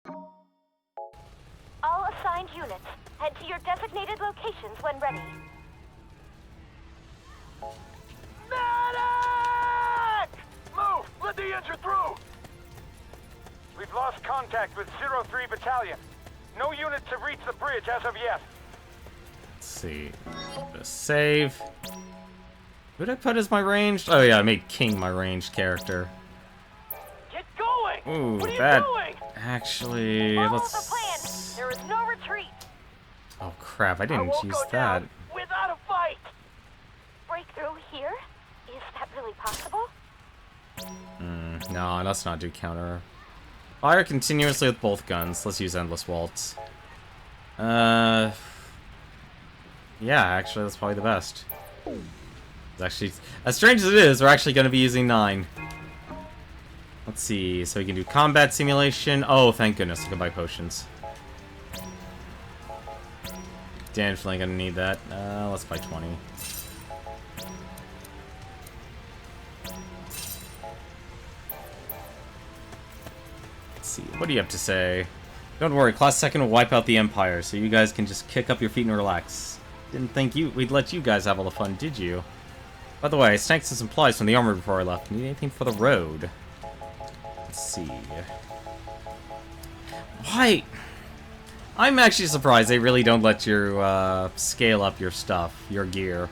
M: All assigned units, head to your designated locations when ready.
L: Medic! Move! Let the injured through! We've lost contact with 03 Battalion. No units have reached the bridge as of yet.
A: Let's see. Just save. Who did I put as my ranged? Oh yeah, I made King my ranged character.
L: Get going!
A: Ooh,
L: what are you
A: that
L: doing?
A: actually.
M: Follow
A: Let's.
M: the plan. There is no retreat.
A: Oh crap! I
L: I
A: didn't
L: won't
A: use
L: go
A: that.
L: down without a fight.
M: Breakthrough here? Is that really possible?
A: No, let's not do counter. Fire continuously with both guns. Let's use Endless Waltz. Yeah, actually, that's probably the best. It's actually, as strange as it is, we're actually going to be using 9. Let's see, so we can do combat simulation. Oh, thank goodness, I can buy potions. Definitely going to need that. Let's buy 20. Let's see, what do you have to say? Don't worry, Class 2nd will wipe out the Empire, so you guys can just kick up your feet and relax. Didn't think we'd let you guys have all the fun, did you? By the way, I snagged some supplies from the armory before I left. Need anything for the road? Let's see. Why? I'm actually surprised they really don't let you scale up your stuff, your gear.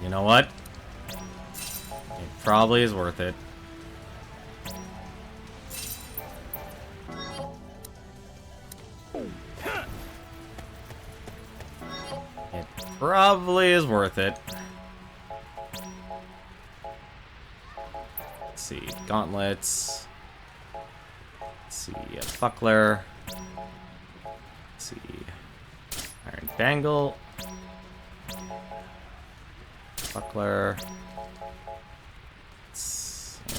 A: You know what? It probably is worth it. Probably is worth it. Let's see, gauntlets. Let's see, a buckler. Let's see, iron bangle. Buckler.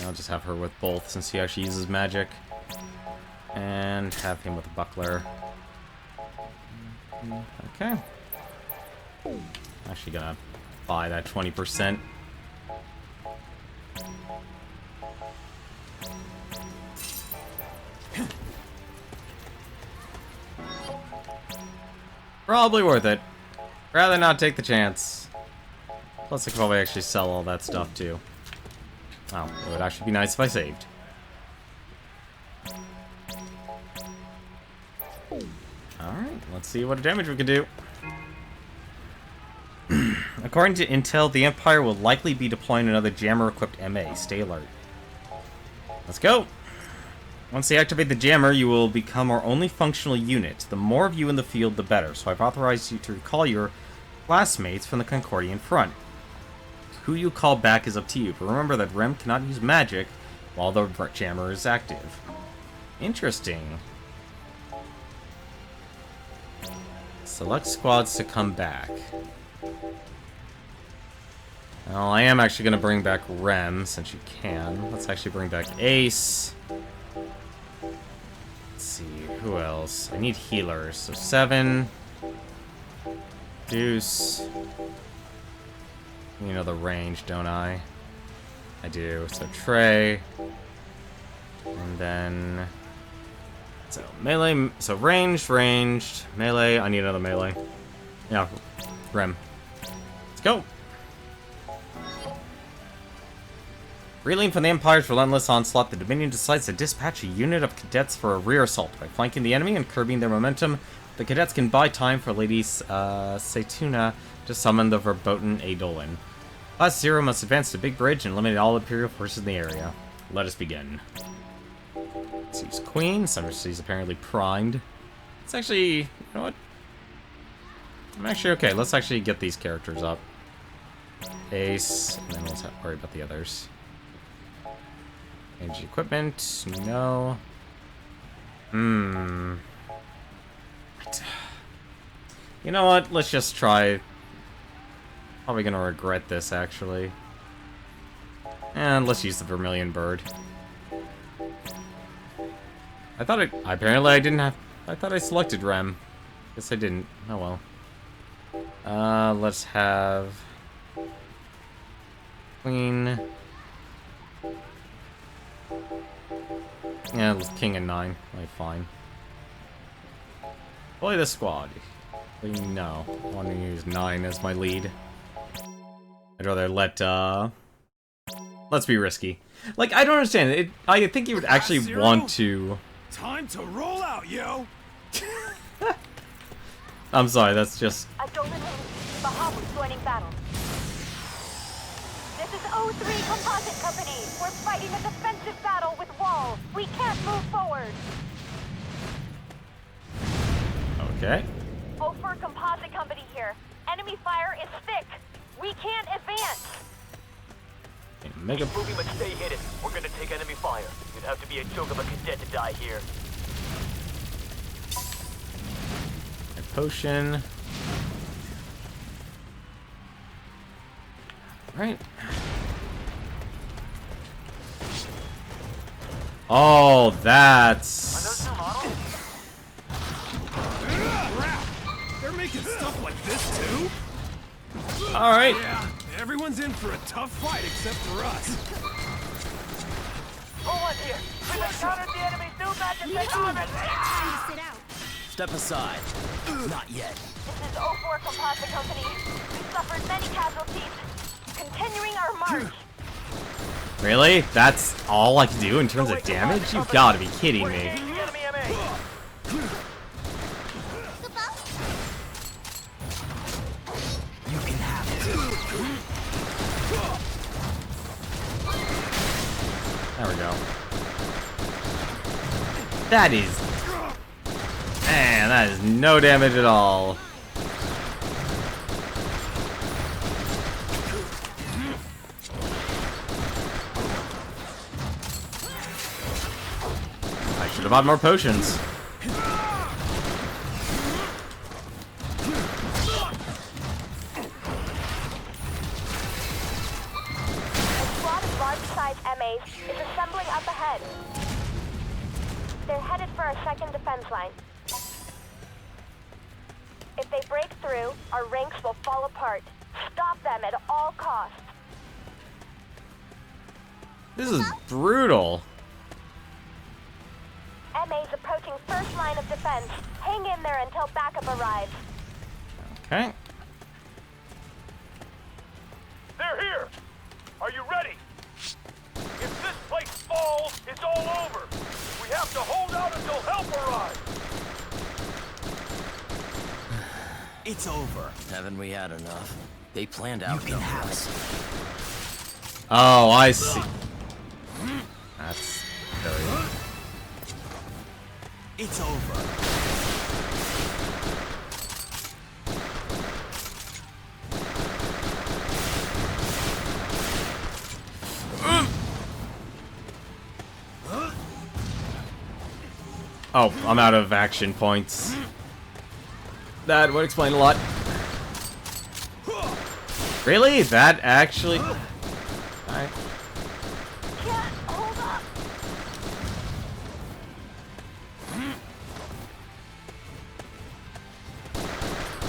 A: I'll just have her with both since he actually uses magic. And have him with a buckler. Okay. Actually gonna buy that 20%. Probably worth it. Rather not take the chance. Plus I could probably actually sell all that stuff too. Oh, it would actually be nice if I saved. Alright, let's see what damage we can do. According to intel, the Empire will likely be deploying another jammer-equipped MA. Stay alert. Let's go! Once they activate the jammer, you will become our only functional unit. The more of you in the field, the better, so I've authorized you to recall your classmates from the Concordian front. Who you call back is up to you, but remember that Rem cannot use magic while the jammer is active. Interesting. Select squads to come back. Well, I am actually going to bring back Rem, since you can. Let's actually bring back Ace. Let's see, who else? I need healers. So 7. Deuce. You know the range, don't I? I do. So Trey. And then... So melee... So ranged. Melee. I need another melee. Yeah, Rem. Let's go! Reeling from the Empire's relentless onslaught, the Dominion decides to dispatch a unit of cadets for a rear assault. By flanking the enemy and curbing their momentum, the cadets can buy time for Lady Setuna to summon the verboten Eidolon. Class 0 must advance to Big Bridge and eliminate all Imperial forces in the area. Let us begin. Let's use Queen. Summersea's apparently primed. It's actually... You know what? I'm actually okay. Let's actually get these characters up. Ace, and then we'll worry about the others. Energy equipment, no. You know what? Let's just try. Probably gonna regret this, actually. And let's use the Vermilion Bird. I thought apparently I didn't have... I thought I selected Rem. Guess I didn't. Oh well. Let's have... Queen... Yeah, King and 9. Like, fine. Play the squad. No. I want to use 9 as my lead. I'd rather let, let's be risky. Like, I don't understand it. I think you would actually want to...
L: Time to roll out, yo!
A: I'm sorry, that's just...
M: Bahamut joining battle. This is O3 Composite Company. We're fighting a defensive battle with walls. We can't move forward.
A: Okay.
M: O4 Composite Company here. Enemy fire is thick. We can't advance.
A: Mega...
O: Movie must stay hidden. We're gonna take enemy fire. You'd have to be a joke of a cadet to die here.
A: A potion. Right. Oh, that's...
L: They're making stuff like this too?
A: Alright.
L: Yeah, everyone's in for a tough fight except for us.
O: Hold on here. We've encountered the enemy's new magazine armor.
I: Step aside. Not yet.
M: This is O4 Composite Company. We've suffered many casualties. Continuing our march.
A: Really? That's all I can do in terms of damage? You've gotta be kidding me.
I: You can have it.
A: There we go. That is... Man, that is no damage at all. I should have bought more potions.
M: MAs is assembling up ahead. They're headed for our second defense line. If they break through, our ranks will fall apart. Stop them at all costs.
A: This is brutal.
M: MA's approaching first line of defense. Hang in there until backup arrives.
A: Okay.
L: They're here! Are you ready? If this place falls, it's all over. We have to hold out until help arrives.
F: It's over. Haven't we had enough? They planned out no us.
A: Oh, I see. That's very...
F: It's over.
A: Oh, I'm out of action points. That would explain a lot. Really? That actually... Alright.
M: Hold up.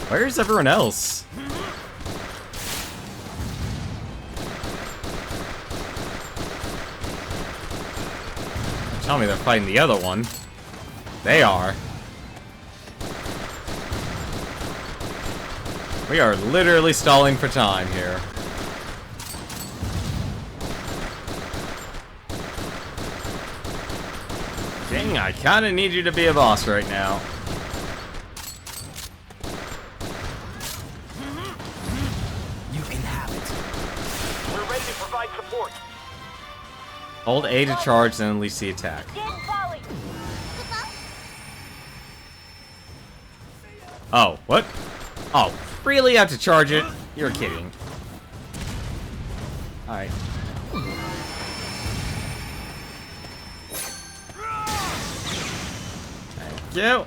A: Where's everyone else? Tell me they're fighting the other one. They are. We are literally stalling for time here. Dang, I kinda need you to be a boss right now.
F: You can have it.
O: We're ready to provide support.
A: Hold A to charge, then unleash the attack. Oh, what? Oh, really have to charge it? You're kidding. Alright. you.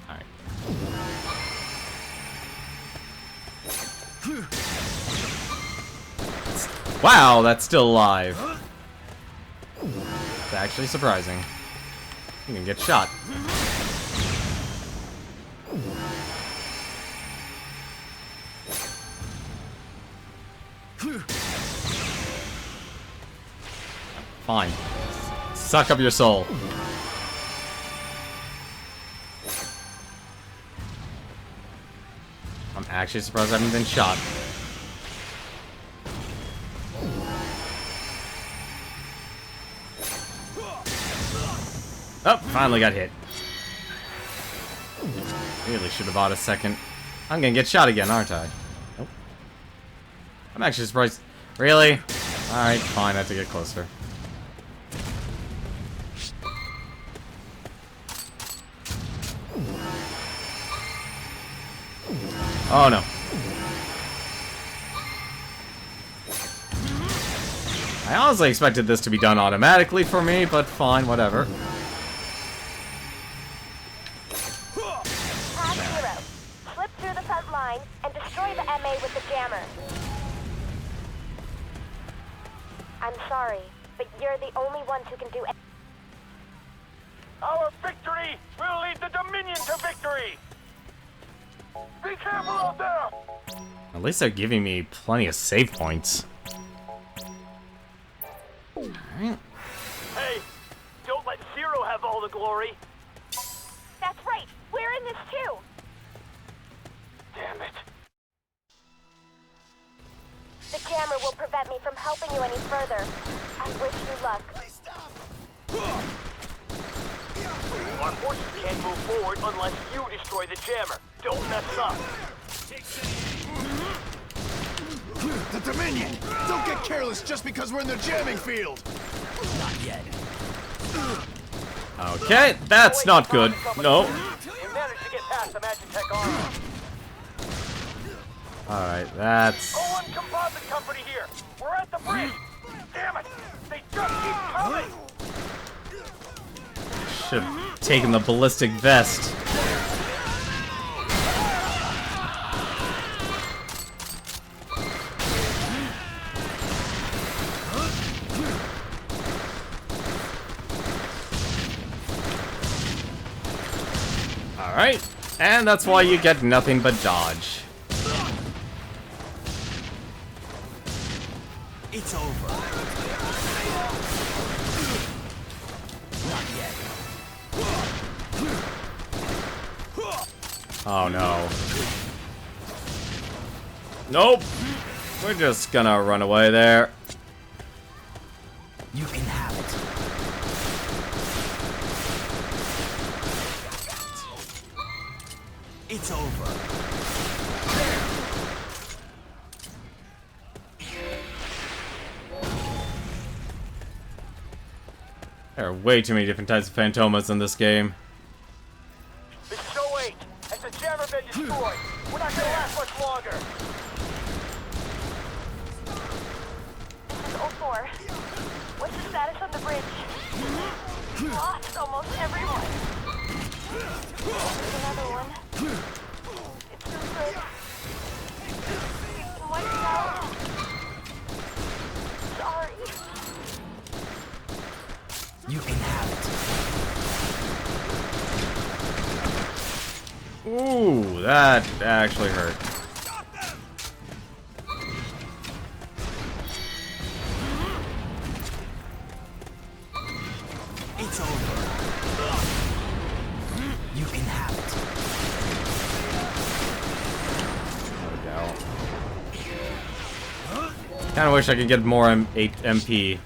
A: Alright. Wow, that's still alive. It's actually surprising. You can get shot. Fine. Suck up your soul. I'm actually surprised I haven't been shot. Oh, finally got hit. Really should have bought a second. I'm gonna get shot again, aren't I? Nope. I'm actually surprised. Really? Alright, fine, I have to get closer. Oh no. I honestly expected this to be done automatically for me, but fine, whatever.
M: Type-0. Slip through the front line and destroy the MA with the jammer. I'm sorry, but you're the only ones who can do it.
L: Our victory will lead the Dominion to victory! Be careful out there!
A: At least they're giving me plenty of save points. Alright.
O: Hey, don't let Zero have all the glory.
M: That's right, we're in this too.
L: Damn it.
M: The jammer will prevent me from helping you any further. I wish you luck.
O: Our forces can't move forward unless you destroy the jammer. Don't mess up.
E: The Dominion! Don't get careless just because we're in the jamming field! Not yet.
A: Okay, that's not good. No.
L: You managed to get past the Magitech armor.
A: Alright, that's...
L: O1 Composite Company here. We're at the bridge. Damn it! They just keep coming!
A: Should have taken the ballistic vest. Alright, and that's why you get nothing but dodge.
E: It's over. Not yet.
A: Oh no. Nope. We're just gonna run away there.
E: You can have it. It's over.
A: There are way too many different types of Phantomas in this game.
L: This is 08. Has the jammer been destroyed? We're not gonna last much longer.
M: This is 04. What's the status on the bridge? Lost almost everyone. There's another one. It's no good. It's been wiped out. Sorry.
E: You can have it.
A: Ooh, that actually hurt.
E: It's over. You can have it.
A: Kinda wish I could get more MP.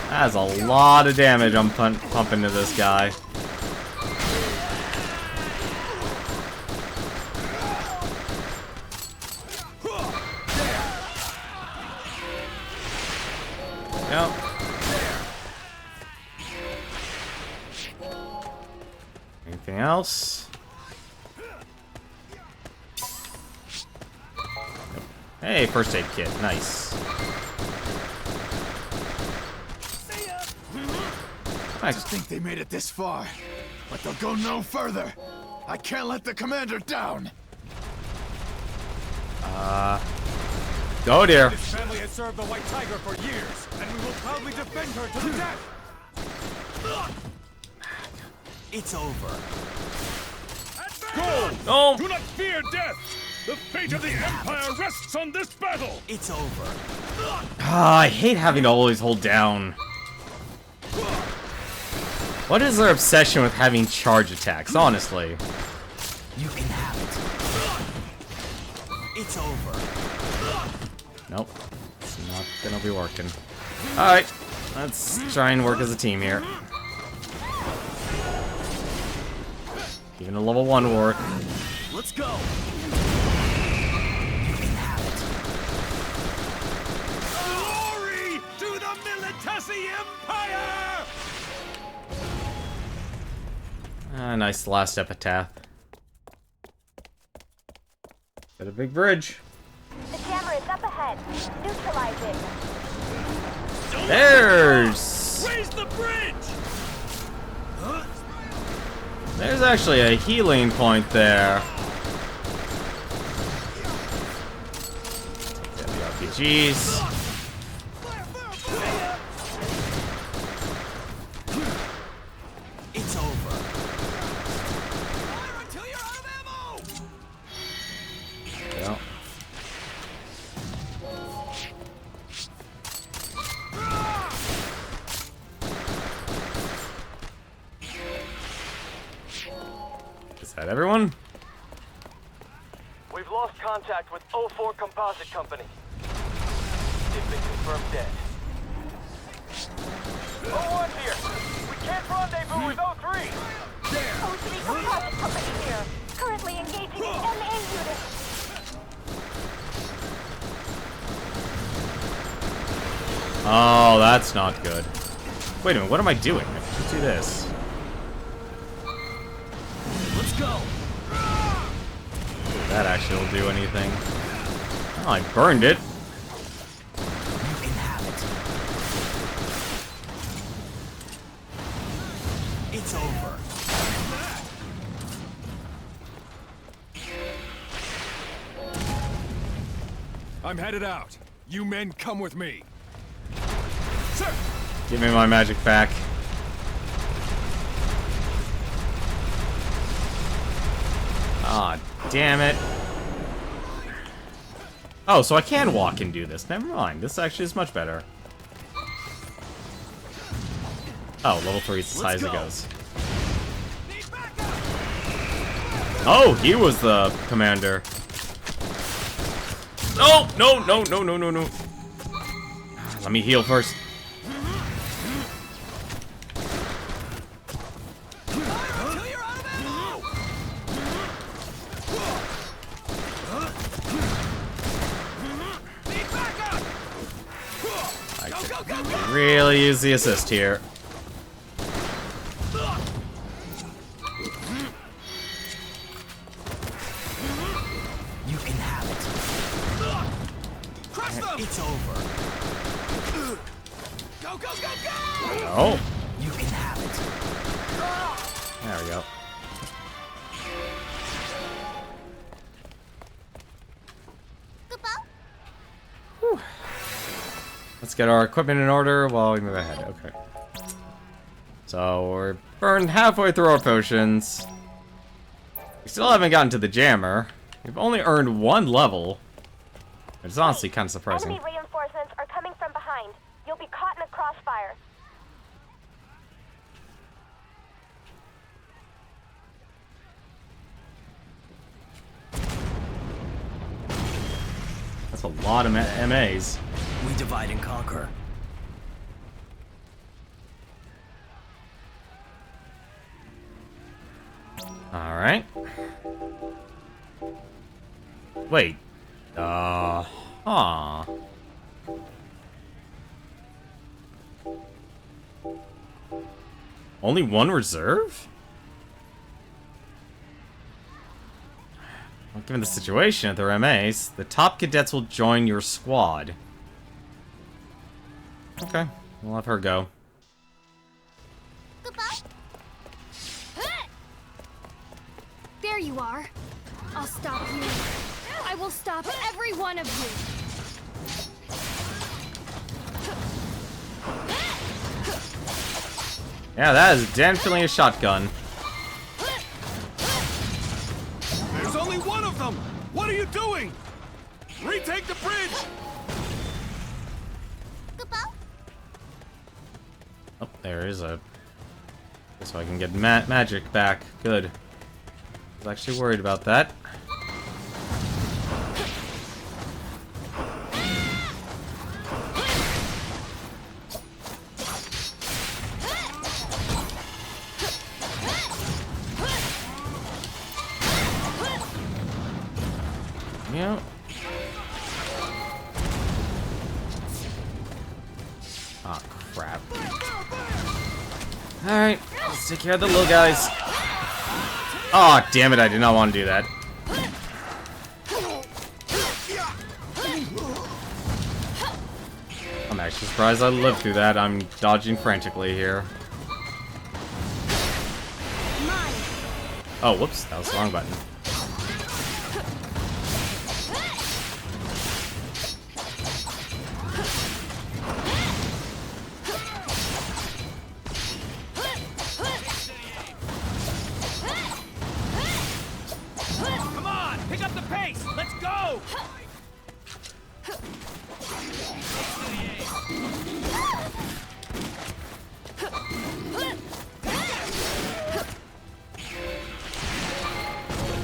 A: That's a lot of damage I'm pumping to this guy. Yep. Anything else? Hey, first aid kit. Nice.
E: I just think they made it this far, but they'll go no further. I can't let the commander down.
A: Oh dear.
N: This family has served the White Tiger for years, and we will proudly defend her to the death.
J: It's over.
N: Go!
A: No!
N: Do not fear death! The fate of the Empire rests on this battle!
J: It's over.
A: I hate having to always hold down. What is their obsession with having charge attacks, honestly?
J: You can have it. It's over.
A: Nope. It's not gonna be working. Alright. Let's try and work as a team here. Even a level 1 work.
J: Let's go.
N: Glory to the Militesi Empire!
A: Nice last epitaph. Got a big bridge.
M: The jammer is up ahead. Neutralize it.
A: There's...
N: Raise the bridge!
A: There's actually a healing point there. Get the RPGs.
J: It's over.
A: Yeah. Is that everyone?
O: We've lost contact with 04 Composite Company. They've been confirmed dead. 01's here. We can't rendezvous with 03.
M: O3 Composite Company here. Currently engaging the MA unit.
A: Oh, that's not good. Wait a minute, what am I doing? I can just do this.
J: Let's go.
A: That actually will do anything. Oh, I burned it.
J: You can have it. It's over.
N: I'm headed out. You men come with me. Sir!
A: Give me my magic back. Ah, damn it. Oh, so I can walk and do this. Never mind. This actually is much better. Oh, level 3 is as high as it goes. Oh, he was the commander. No, no, no, no, no, no, no. Let me heal first. I really use the assist here.
J: You can have it. Crush them! It's over. Go, go, go, go!
A: Oh.
J: You can have it.
A: There we go. Whew. Let's get our equipment in order while we move ahead. Okay. So we're burned halfway through our potions. We still haven't gotten to the jammer. We've only earned 1 level. It's honestly kind of surprising.
M: Enemy reinforcements are coming from behind. You'll be caught in a crossfire.
A: That's a lot of MAs.
J: We divide and conquer.
A: Alright. Wait. Huh. Only 1 reserve? Given the situation at their MAs, the top cadets will join your squad. Okay, we'll have her go.
R: There you are. I'll stop you. I will stop every one of you.
A: Yeah, that is definitely a shotgun.
E: There's only one of them! What are you doing? Retake the bridge!
A: Oh, there is a... So I can get magic back. Good. I was actually worried about that. Yeah. Oh, crap. Alright, let's take care of the little guys. Oh, damn it, I did not want to do that. I'm actually surprised I lived through that. I'm dodging frantically here. Oh, whoops, that was the wrong button.
N: Come on, pick up the pace. Let's go.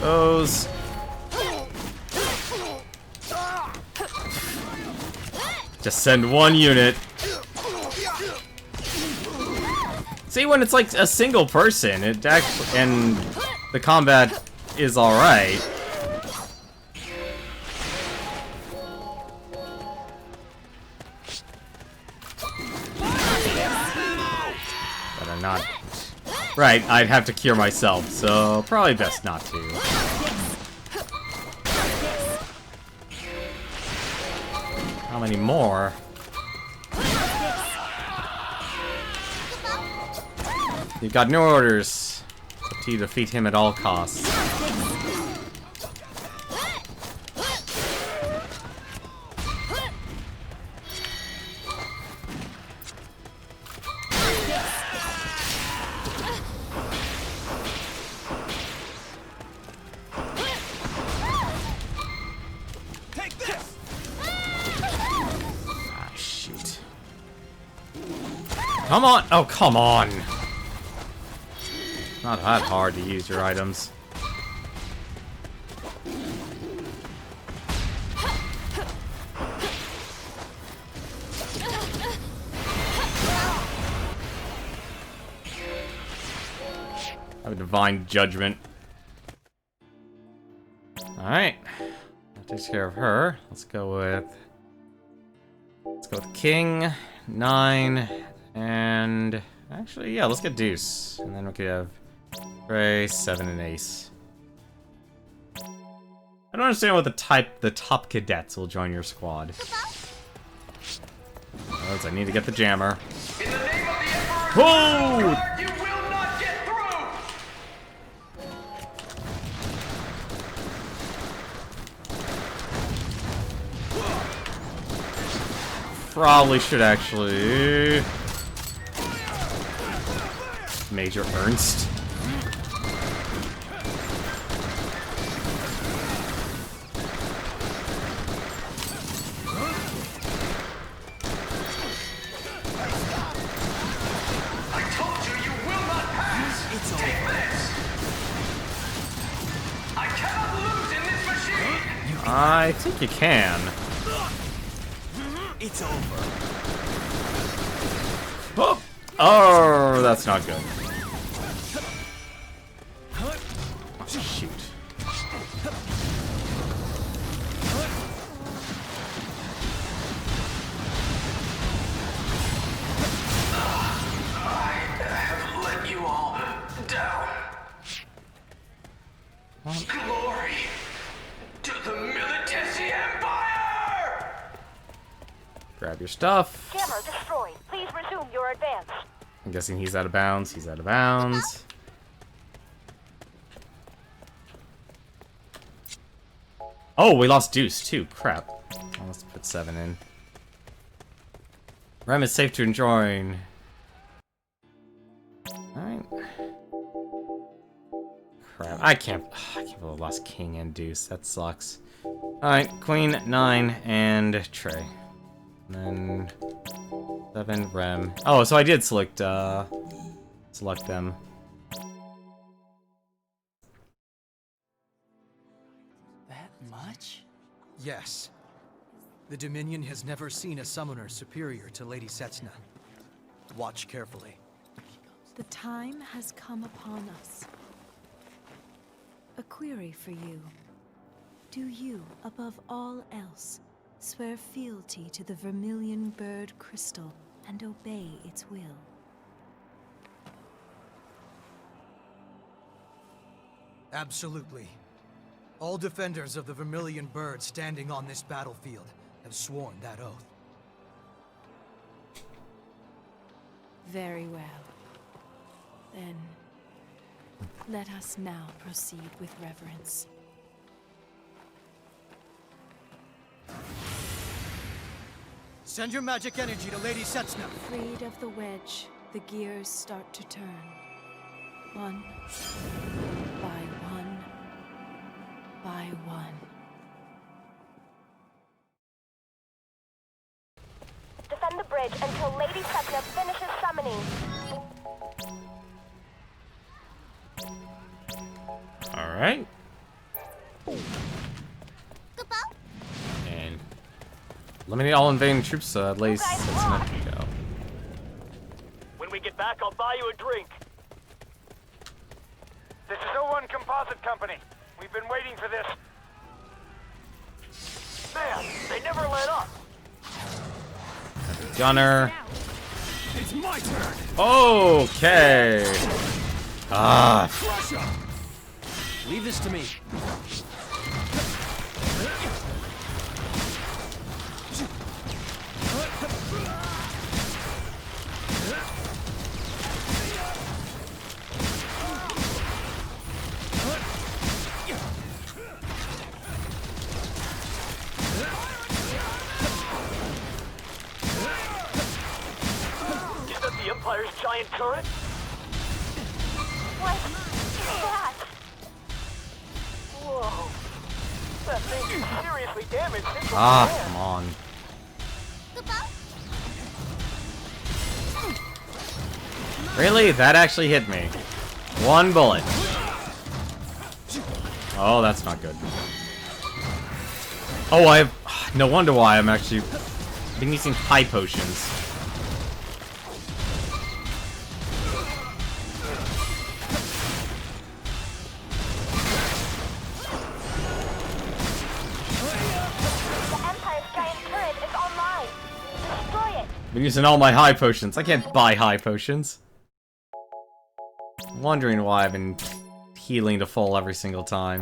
A: Those. Just send one unit. See, when it's like a single person, it actually, and the combat is alright. But I'm not. Right, I'd have to cure myself, so probably best not to. How many more? You've got no orders. It's up to you to defeat him at all costs.
E: Take this!
A: Ah, shoot. Come on! Oh, come on! Not that hard to use your items. I have a divine judgment. Alright. That takes care of her. Let's go with King, 9, and actually, yeah, let's get Deuce. And then we could have Ray, 7, and Ace. I don't understand what the top cadets will join your squad. I need to get the jammer. Whoa! Probably should actually... Major Ernst. I think you can.
E: It's over.
A: Oh, oh, that's not good. Oh, shoot.
O: I have let you all down. Glory
A: stuff.
M: Jammer destroyed. Please resume your advance.
A: I'm guessing he's out of bounds. He's out of bounds. Oh, we lost Deuce too. Crap. Well, let's put 7 in. Rem is safe to join. Alright. Crap. I can't believe I lost King and Deuce. That sucks. Alright, Queen, 9, and Trey. And then 7, Rem. Oh, so I did select them.
S: That much? Yes. The Dominion has never seen a summoner superior to Lady Setsuna. Watch carefully.
T: The time has come upon us. A query for you. Do you, above all else, swear fealty to the Vermilion Bird Crystal and obey its will?
S: Absolutely. All defenders of the Vermilion Bird standing on this battlefield have sworn that oath.
T: Very well. Then, let us now proceed with reverence.
S: Send your magic energy to Lady Setsuna.
T: Freed of the wedge, the gears start to turn. One by one by one.
M: Defend the bridge until Lady Setsuna finishes summoning.
A: Alright. And eliminate all invading troops, Lady Setsuna can go.
O: When we get back, I'll buy you a drink.
L: This is O1 Composite Company. We've been waiting for this.
O: Man, they never let up.
A: Gunner.
E: It's my turn.
A: Okay. Ah.
S: Leave this to me.
O: Is that the Empire's giant turret?
M: What is that?
O: Whoa. That thing is seriously damaged.
A: Ah, come on. Really? That actually hit me. One bullet. Oh, that's not good. Oh, no wonder why I'm actually been using high potions. I've been using all my high potions. I can't buy high potions. I'm wondering why I've been healing to full every single time.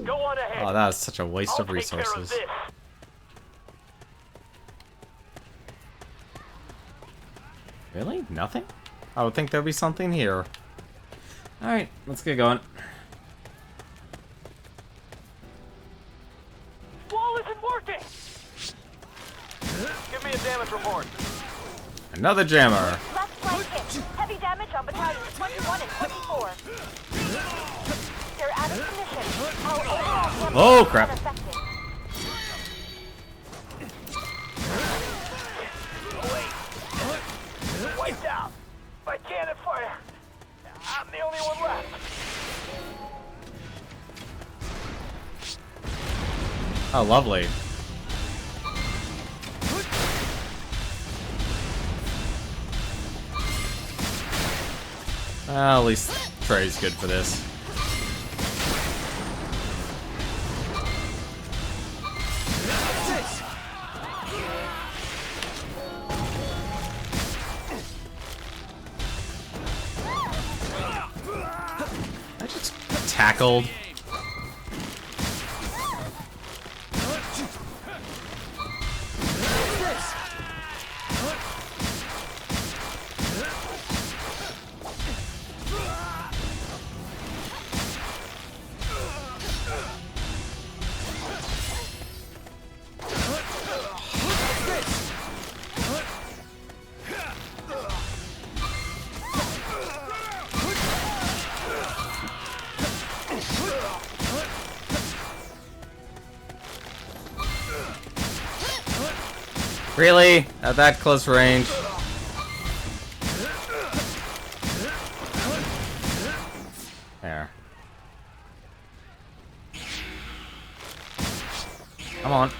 O: Go on ahead.
A: Oh, that is such a waste of
O: I'll take care of
A: resources.
O: this.
A: Really? Nothing? I would think there'd be something here. Alright, let's get going.
O: Wall isn't working. Give me a damage report.
A: Another jammer.
M: Left flank hit. Heavy damage on battalions 21 and 24. They're out of commission. Our overall damage
A: Oh,
M: is
A: crap.
M: unaffected.
O: Wait. Wiped out. By cannon fire. I'm the only one left.
A: Oh, lovely. Well, at least Trey's good for this. I just tackled. Really? At that close range? There. Come on.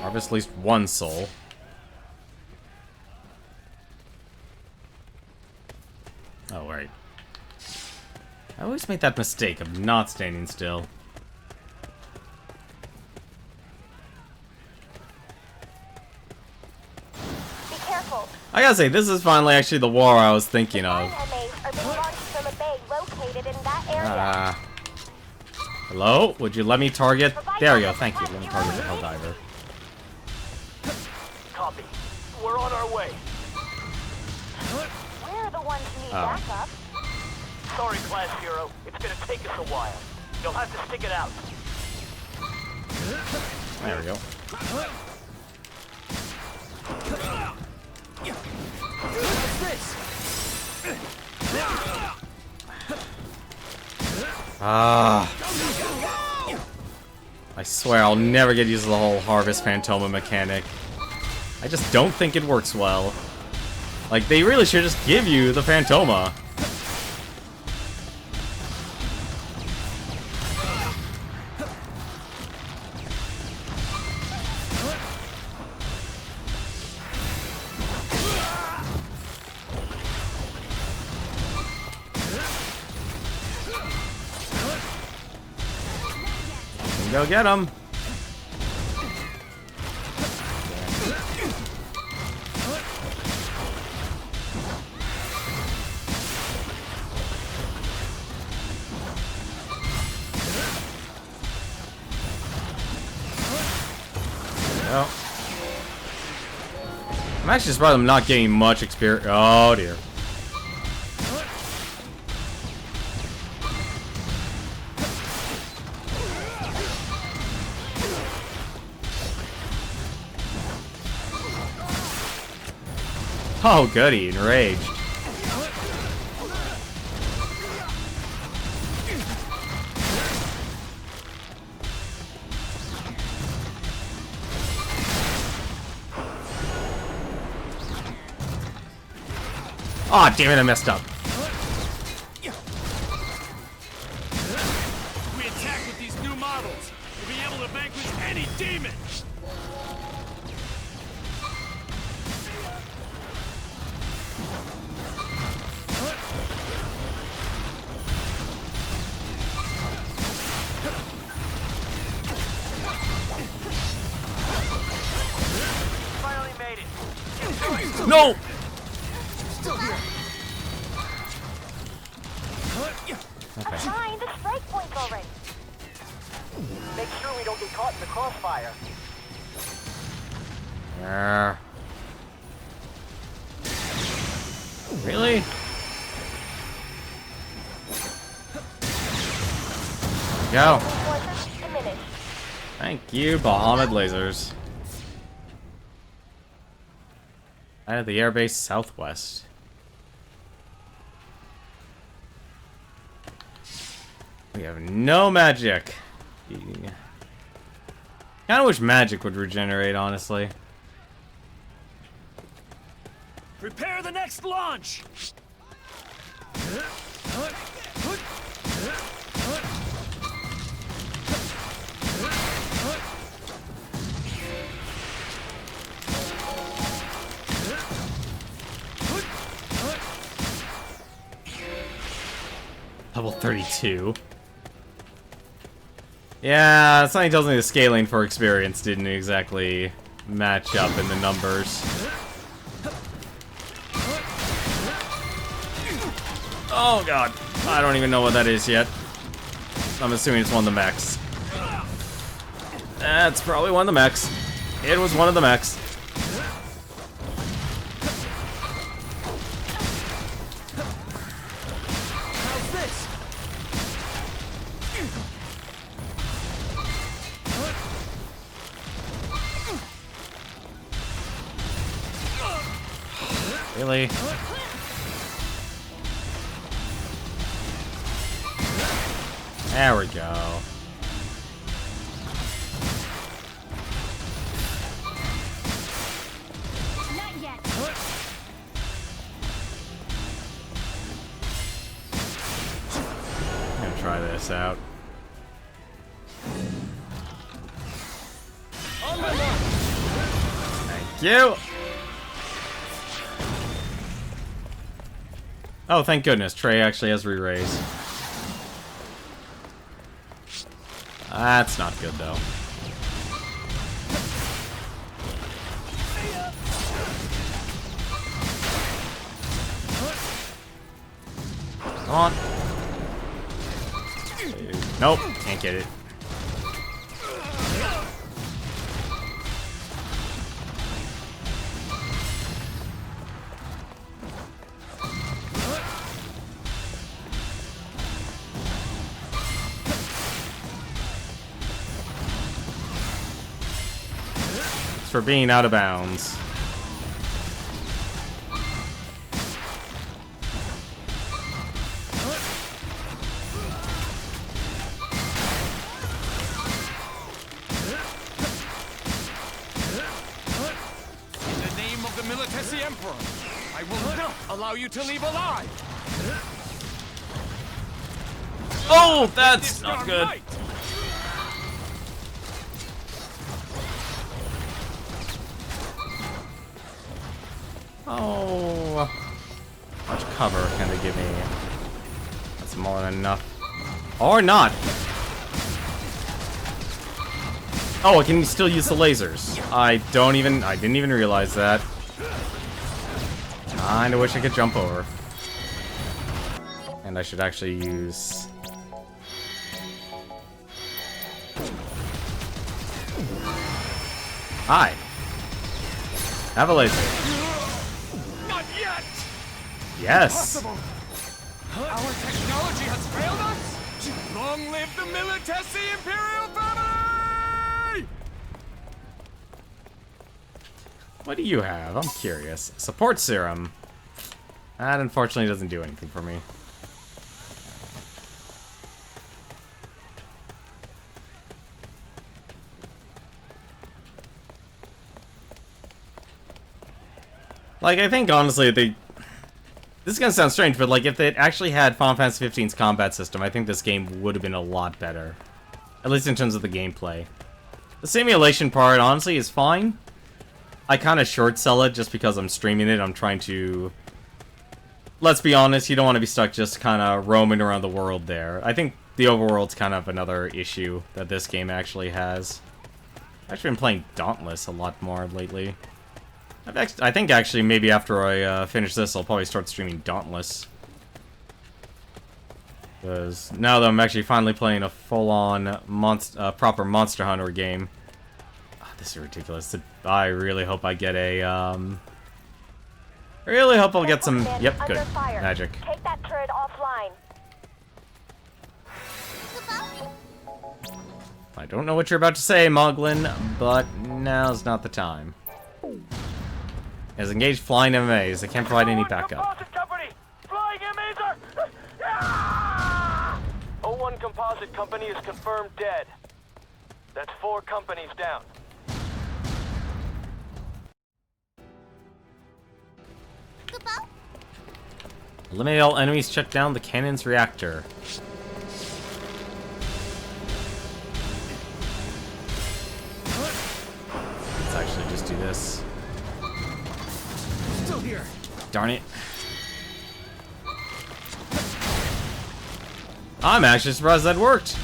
A: Harvest at least one soul. Oh, right. I always make that mistake of not standing still.
M: Be careful.
A: I gotta say, this is finally actually the war I was thinking of.
M: Inmates are being launched from a bay located in that area.
A: Hello? Would you let me target? There we go, thank you. Let me target the Helldiver.
O: Copy. We're on our way.
M: We're the ones who need backup.
O: Sorry, Class Zero. It's gonna take us a while. You'll have to stick it out.
A: There we go. I swear I'll never get used to the whole Harvest Phantoma mechanic. I just don't think it works well. Like, they really should just give you the Phantoma. Go get him. Well, I'm actually surprised I'm not getting much experience. Oh dear. Oh, goody, enraged. Aw, damn it, I messed up.
E: We attack with these new models. We'll be able to vanquish any demon.
O: Finally made it.
A: No!
E: Still here.
A: Okay.
M: Fine, the strike point's already.
O: Make sure we don't get caught in the crossfire.
A: Really? Go. Thank you, Bahamut lasers. Out of the airbase southwest. We have no magic. Kinda wish magic would regenerate, honestly.
E: Prepare the next launch.
A: Level 32. Yeah, something tells me the scaling for experience didn't exactly match up in the numbers. Oh god, I don't even know what that is yet. I'm assuming it's one of the mechs. That's probably one of the mechs. It was one of the mechs. Really? There we go. this out. Thank you! Oh, thank goodness. Trey actually has re-raise. That's not good, though. Come on. Nope, can't get it. It's for being out of bounds.
E: I will not allow you to leave alive!
A: Oh, that's not good.
E: Right.
A: Oh, how much cover can they give me? That's more than enough. Or not. Oh, I can still use the lasers. I didn't even realize that. Kinda wish I could jump over. And I should actually use... Hi. Have a laser.
E: Not yet!
A: Yes!
E: Impossible. Our technology has failed us? Long live the Militesi Imperial family!
A: What do you have? I'm curious. Support serum. That unfortunately doesn't do anything for me. Like, I think, honestly, this is gonna sound strange, but, like, if they actually had Final Fantasy XV's combat system, I think this game would have been a lot better. At least in terms of the gameplay. The simulation part, honestly, is fine. I kind of short sell it just because I'm streaming it. I'm trying to... Let's be honest, you don't want to be stuck just kind of roaming around the world there. I think the overworld's kind of another issue that this game actually has. I've actually been playing Dauntless a lot more lately. I think actually maybe after I finish this, I'll probably start streaming Dauntless. Because now that I'm actually finally playing a full-on proper Monster Hunter game. Oh, this is ridiculous. I really hope I get a, I really hope I'll get some, yep, good, magic.
M: Take that turret offline.
A: I don't know what you're about to say, Moglin, but now's not the time. Has engaged flying MMAs. They can't provide any backup.
L: Flying MMAs are... 01 Composite Company is confirmed dead. That's 4 companies down.
A: Eliminate all enemies, shut down the cannon's reactor. Let's actually just do this.
E: Still here.
A: Darn it. I'm actually surprised that worked.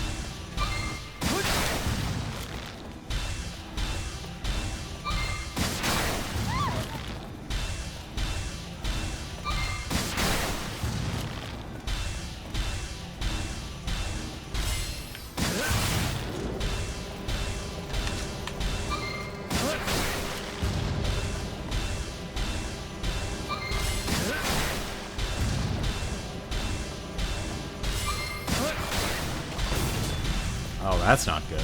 A: Oh, that's not good.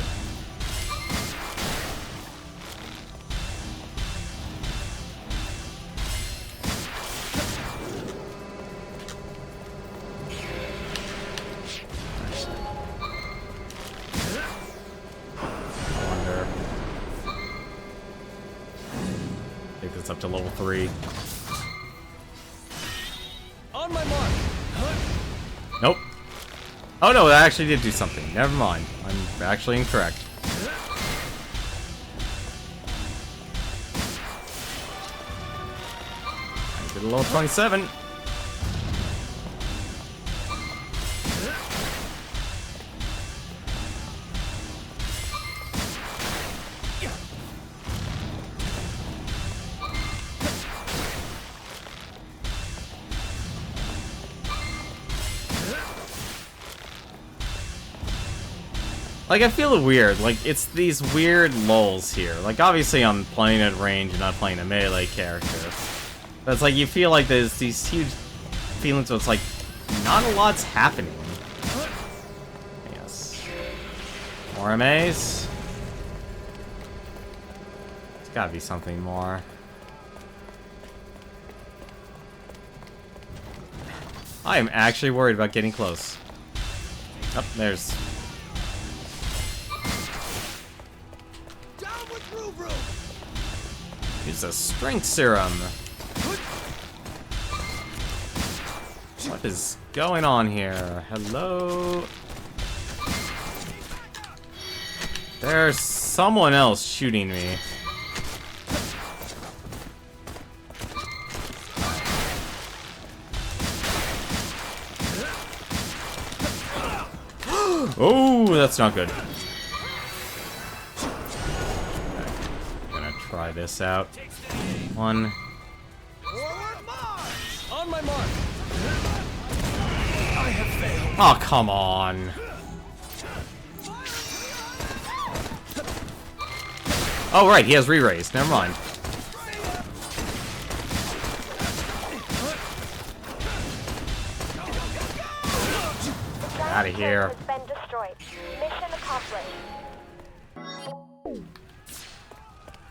A: I wonder. Take this up to level 3.
E: On my mark.
A: Nope. Oh no, that actually did do something. Never mind. I'm actually incorrect. I did a little 27. Like, I feel weird. Like, it's these weird lulls here. Like, obviously I'm playing at range and not playing a melee character. But it's like, you feel like there's these huge feelings where it's like, not a lot's happening. Yes. More MAs. There's gotta be something more. I am actually worried about getting close. Oh, there's... Use a strength serum. What is going on here? Hello? There's someone else shooting me. Oh, that's not good. Try this out. One.
E: On my mark. I have failed.
A: Oh, come on. Oh, right, he has re-raised. Never mind. Out of here.
M: Has been destroyed. Mission accomplished.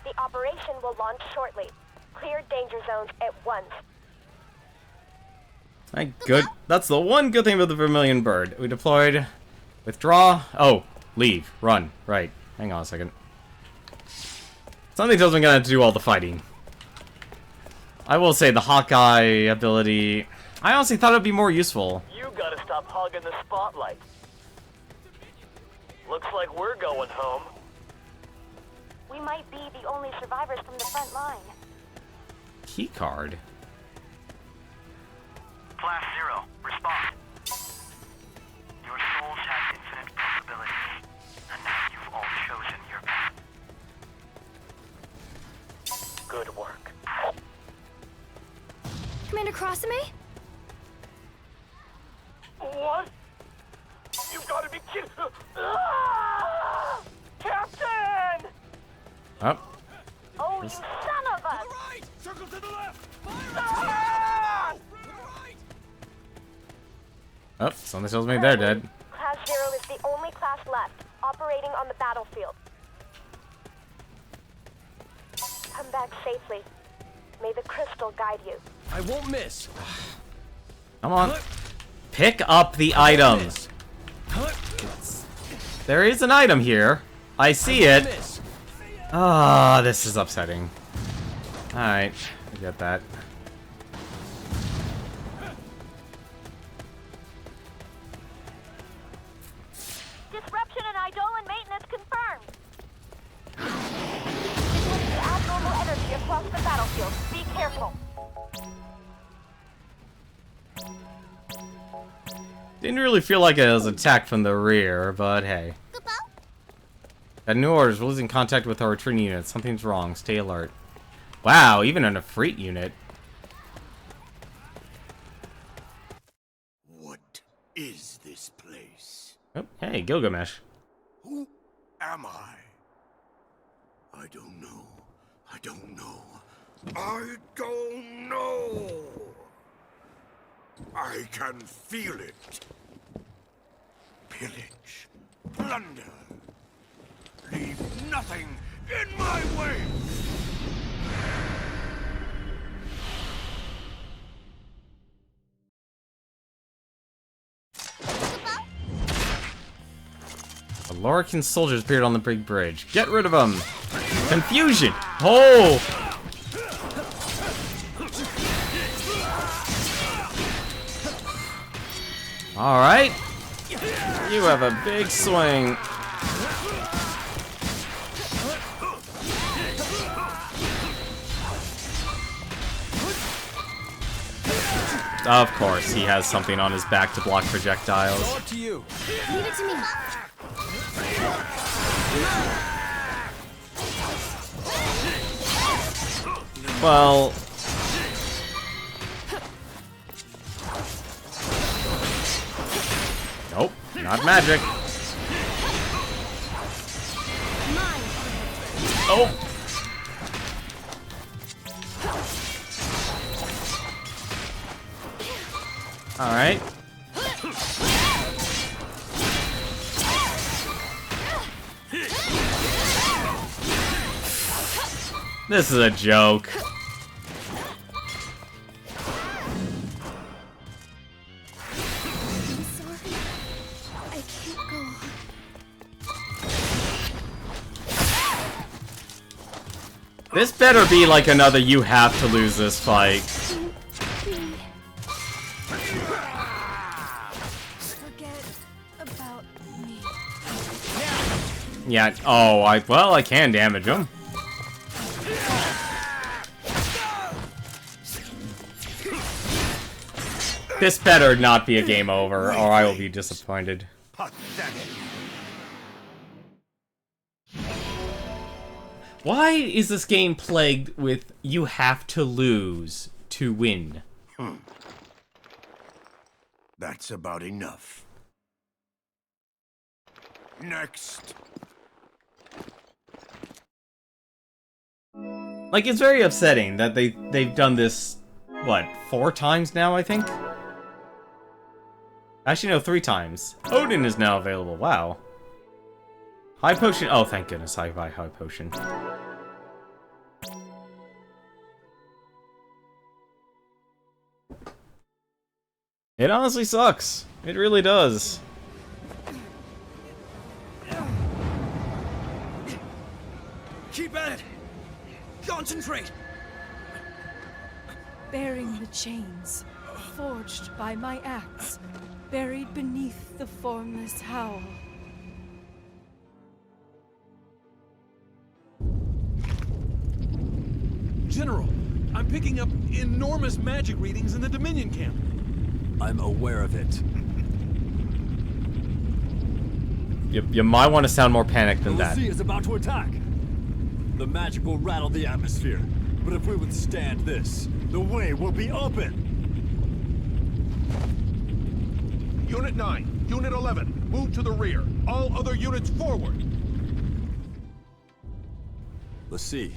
M: The operation will launch shortly. Clear danger zones at once.
A: Thank good. That's the one good thing about the Vermilion Bird. We deployed. Withdraw. Oh, leave. Run. Right. Hang on a second. Something tells me I'm gonna have to do all the fighting. I will say the Hawkeye ability, I honestly thought it would be more useful.
O: You gotta stop hogging the spotlight. Looks like we're going home.
M: We might be the only survivors from the front line.
A: Keycard.
O: Class 0, respond. Your souls have infinite possibilities, and now you've all chosen your path. Good work.
R: Commander Crossamy?
O: What? You've got to be kidding! Ah! Captain!
A: Oh.
M: Oh, you son of a!
E: Right! Circle to the left!
O: Ah!
A: Oh, something tells me they're dead.
M: Class 0 is the only class left, operating on the battlefield. Come back safely. May the crystal guide you.
E: I won't miss.
A: Come on. Pick up the items. There is an item here. I see it. Ah, this is upsetting. Alright, I get that.
M: Disruption in Eidolon maintenance confirmed. Detecting abnormal energy across the battlefield. Be careful.
A: Didn't really feel like it was attacked from the rear, but hey. Got new orders. We're losing contact with our retreating unit. Something's wrong. Stay alert. Wow, even an Efreet unit.
U: What is this place?
A: Oh, hey, Gilgamesh.
U: Who am I? I don't know. I don't know. I don't know. I can feel it. Pillage. Plunder. Leave nothing in my way.
A: The Lorican soldiers appeared on the big bridge. Get rid of them! Confusion! Oh! Alright. You have a big swing. Of course, he has something on his back to block projectiles.
S: It's all up to you.
R: Leave it to me.
A: Well... Nope, not magic. Oh! Alright. This is a joke.
R: I'm sorry. I can't go on.
A: This better be like another you have to lose this fight.
R: Forget about me.
A: Yeah, oh, well, I can damage him. This better not be a game over, or I will be disappointed. Why is this game plagued with you have to lose to win?
U: That's about enough. Next.
A: Like, it's very upsetting that they've done this, what, 4 times now, I think? Actually, no, 3 times. Odin is now available, wow. High potion, oh, thank goodness, I buy high potion. It honestly sucks. It really does.
S: Keep at it! Concentrate!
T: Bearing the chains, forged by my axe, buried beneath the formless howl.
N: General, I'm picking up enormous magic readings in the Dominion camp.
D: I'm aware of it.
A: You might want to sound more panicked than that.
D: The is about to attack. The magic will rattle the atmosphere, but if we withstand this, the way will be open.
U: Unit 9, Unit 11, move to the rear. All other units forward.
D: Lassie,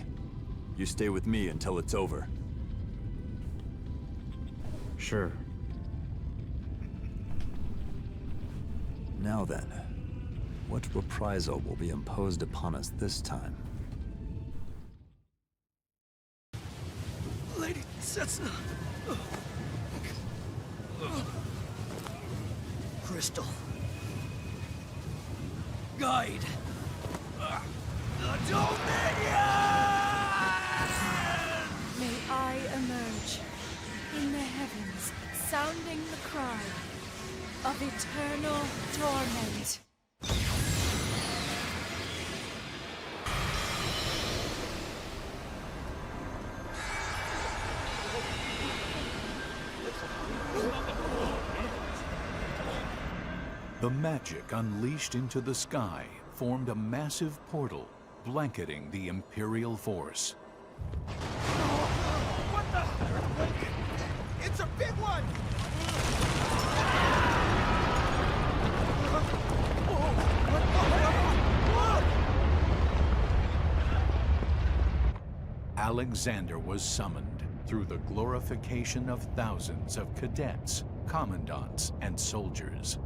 D: you stay with me until it's over.
A: Sure.
D: Now then, what reprisal will be imposed upon us this time?
S: Lady Setsuna. Crystal. Guide. The Dominion!
T: May I emerge in the heavens, sounding the cry of eternal torment.
B: The magic unleashed into the sky formed a massive portal, blanketing the Imperial force.
E: What the? It's a big one!
B: Alexander was summoned through the glorification of thousands of cadets, commandants, and soldiers.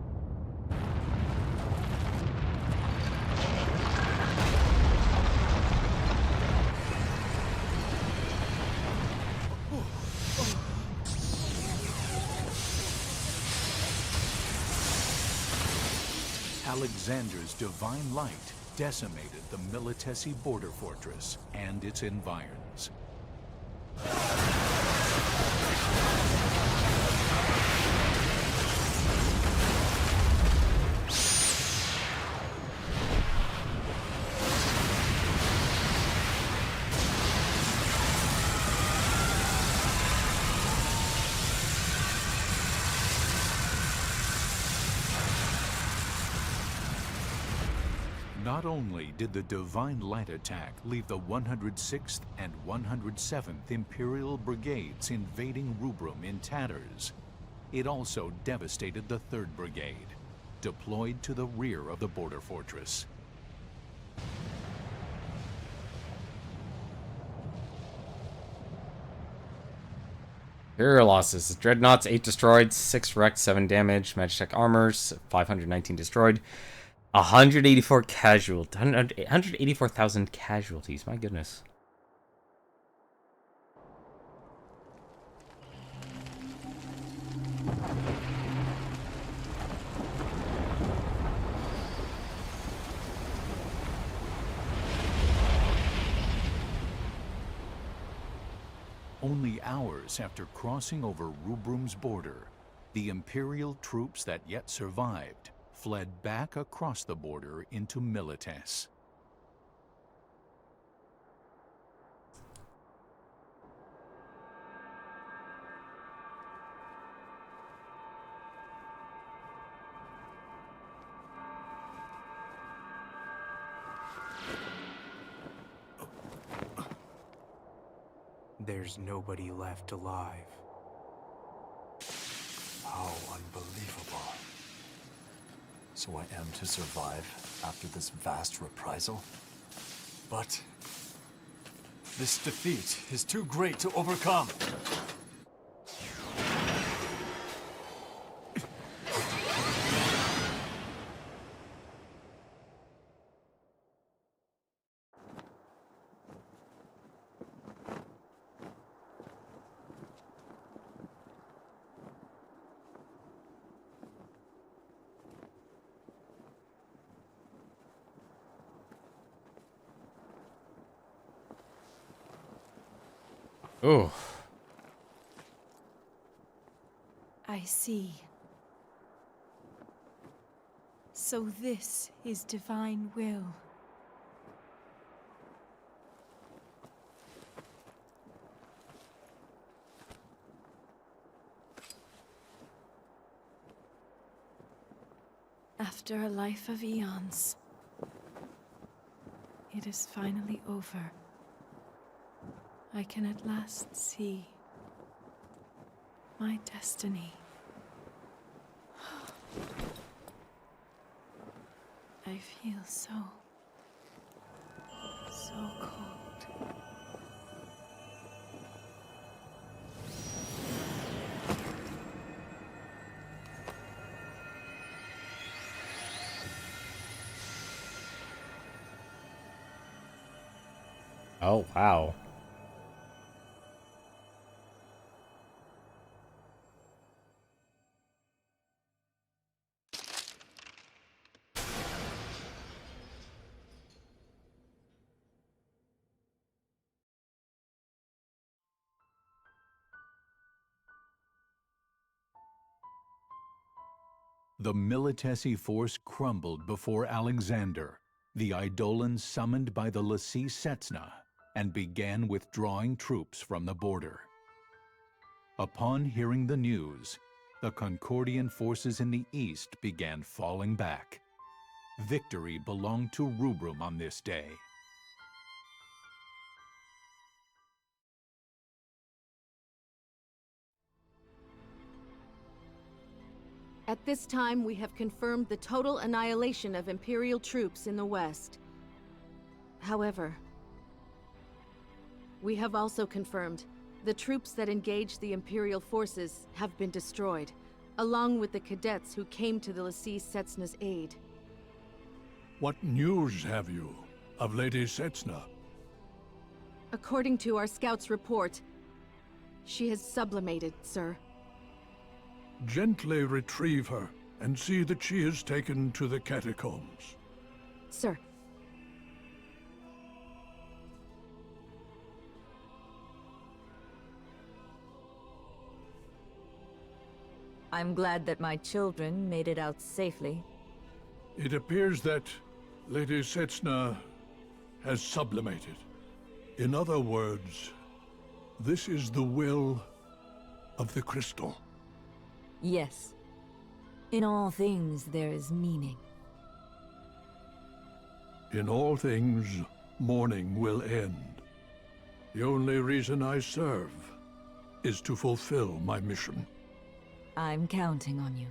B: Alexander's divine light decimated the Militesi border fortress and its environs. Not only did the Divine Light attack leave the 106th and 107th Imperial Brigades invading Rubrum in tatters, it also devastated the 3rd Brigade, deployed to the rear of the border fortress.
A: Imperial losses. Dreadnoughts 8 destroyed, 6 wrecked, 7 damage. Magitech armors 519 destroyed. 184,000 casualties. My goodness.
B: Only hours after crossing over Rubrum's border, the Imperial troops that yet survived fled back across the border into Milites.
C: There's nobody left alive.
D: How unbelievable. So I am to survive after this vast reprisal? But this defeat is too great to overcome.
A: Oh.
T: I see. So this is divine will. After a life of eons, it is finally over. I can at last see my destiny. I feel so cold.
A: Oh, wow.
B: The Militesi force crumbled before Alexander, the Eidolon summoned by the Lassie Setsna, and began withdrawing troops from the border. Upon hearing the news, the Concordian forces in the east began falling back. Victory belonged to Rubrum on this day.
V: At this time, we have confirmed the total annihilation of Imperial troops in the west. However, we have also confirmed the troops that engaged the Imperial forces have been destroyed, along with the cadets who came to the Lassie Setsna's aid.
U: What news have you of Lady Setsna?
V: According to our scout's report, she has sublimated, sir.
U: Gently retrieve her and see that she is taken to the catacombs.
V: Sir.
W: I'm glad that my children made it out safely.
U: It appears that Lady Setsna has sublimated. In other words, this is the will of the crystal.
W: Yes. In all things there is meaning.
U: In all things, mourning will end. The only reason I serve is to fulfill my mission.
W: I'm counting on you.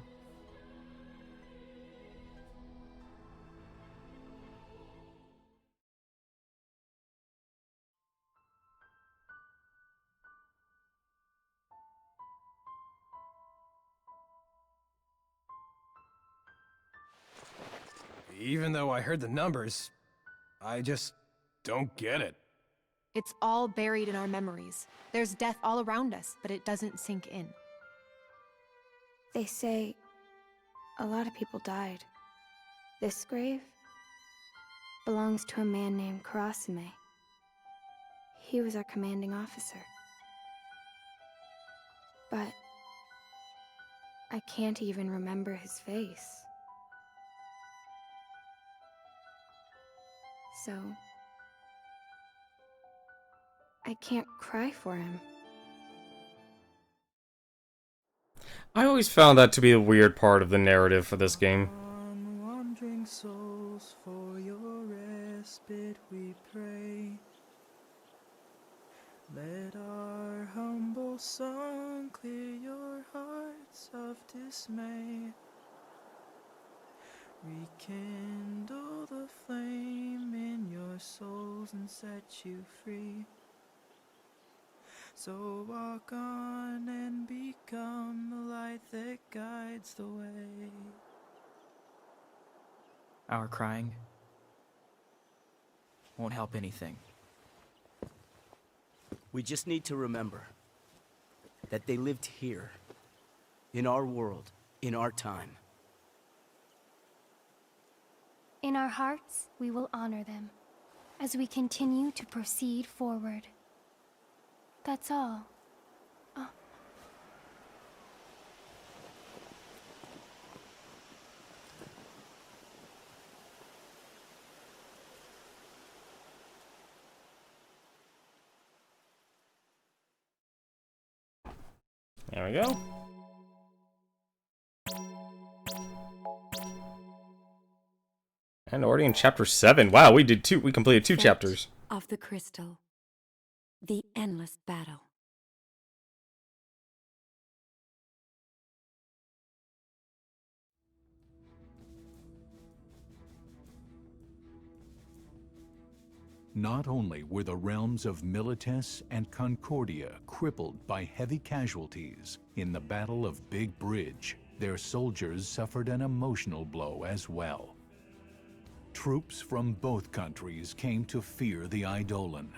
E: Even though I heard the numbers, I just don't get it.
G: It's all buried in our memories. There's death all around us, but it doesn't sink in.
H: They say a lot of people died. This grave belongs to a man named Karasume. He was our commanding officer. But I can't even remember his face. So I can't cry for him.
A: I always found that to be a weird part of the narrative for this game.
P: Wandering souls, for your respite we pray. Let our humble song clear your hearts of dismay. Rekindle the flame in your souls and set you free. So walk on and become the light that guides the way.
K: Our crying won't help anything.
X: We just need to remember that they lived here, in our world, in our time.
R: In our hearts, we will honor them as we continue to proceed forward. That's all. Oh.
A: There we go. And already in chapter 7. Wow, we completed two chapters.
Y: Of the crystal. The endless battle.
B: Not only were the realms of Milites and Concordia crippled by heavy casualties in the Battle of Big Bridge, their soldiers suffered an emotional blow as well. Troops from both countries came to fear the Eidolon.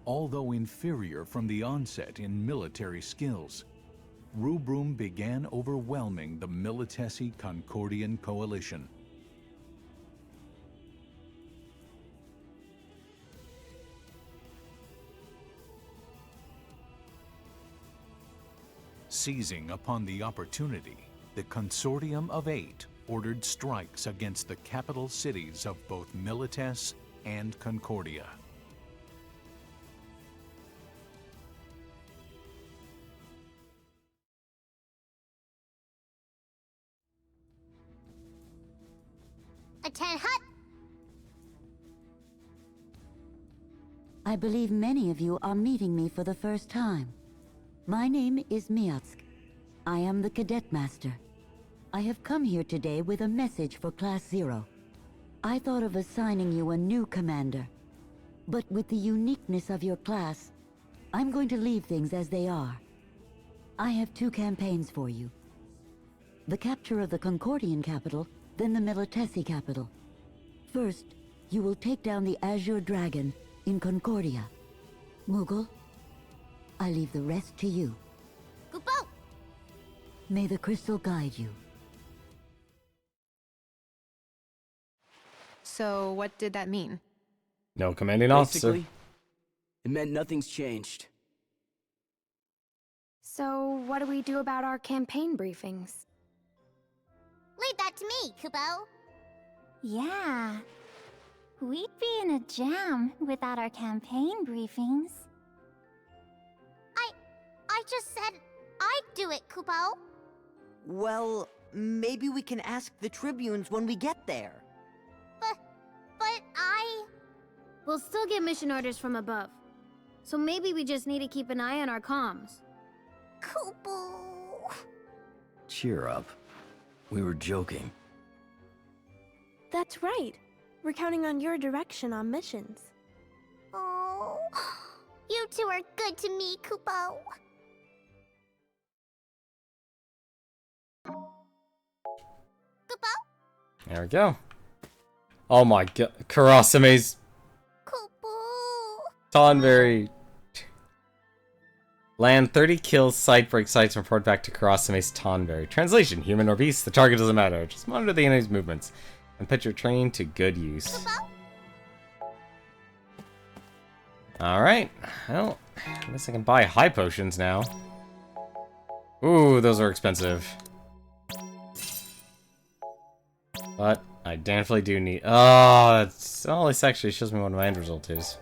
B: Although inferior from the onset in military skills, Rubrum began overwhelming the Militesi Concordian coalition. Seizing upon the opportunity, the Consortium of Eight ordered strikes against the capital cities of both Milites and Concordia.
Z: A tent hut?
Y: I believe many of you are meeting me for the first time. My name is Miatsk. I am the Cadet Master. I have come here today with a message for Class 0. I thought of assigning you a new commander. But with the uniqueness of your class, I'm going to leave things as they are. I have 2 campaigns for you. The capture of the Concordian capital, then the Militesi capital. First, you will take down the Azure Dragon in Concordia. Moogle, I leave the rest to you.
Z: Kupo!
Y: May the crystal guide you.
G: So, what did that mean?
A: No commanding officer.
X: Basically, it meant nothing's changed.
H: So, what do we do about our campaign briefings?
Z: Leave that to me, Kupo.
M: Yeah. We'd be in a jam without our campaign briefings.
Z: I just said I'd do it, Kupo.
I: Well, maybe we can ask the tribunes when we get there.
Z: But
F: We'll still get mission orders from above. So maybe we just need to keep an eye on our comms.
Z: Kupo.
J: Cheer up. We were joking.
L: That's right. We're counting on your direction on missions.
Z: Oh, you two are good to me, Kupo. Kupo?
A: There we go. Oh my god. Karasame's... Tonberry. Land 30 kills, site break sites, and report back to Karasame's Tonberry. Translation: human or beast, the target doesn't matter. Just monitor the enemy's movements and put your training to good use. Alright. Well, I guess I can buy high potions now. Ooh, those are expensive. But I definitely do need... Oh, that's... Oh, this actually shows me what my end result is.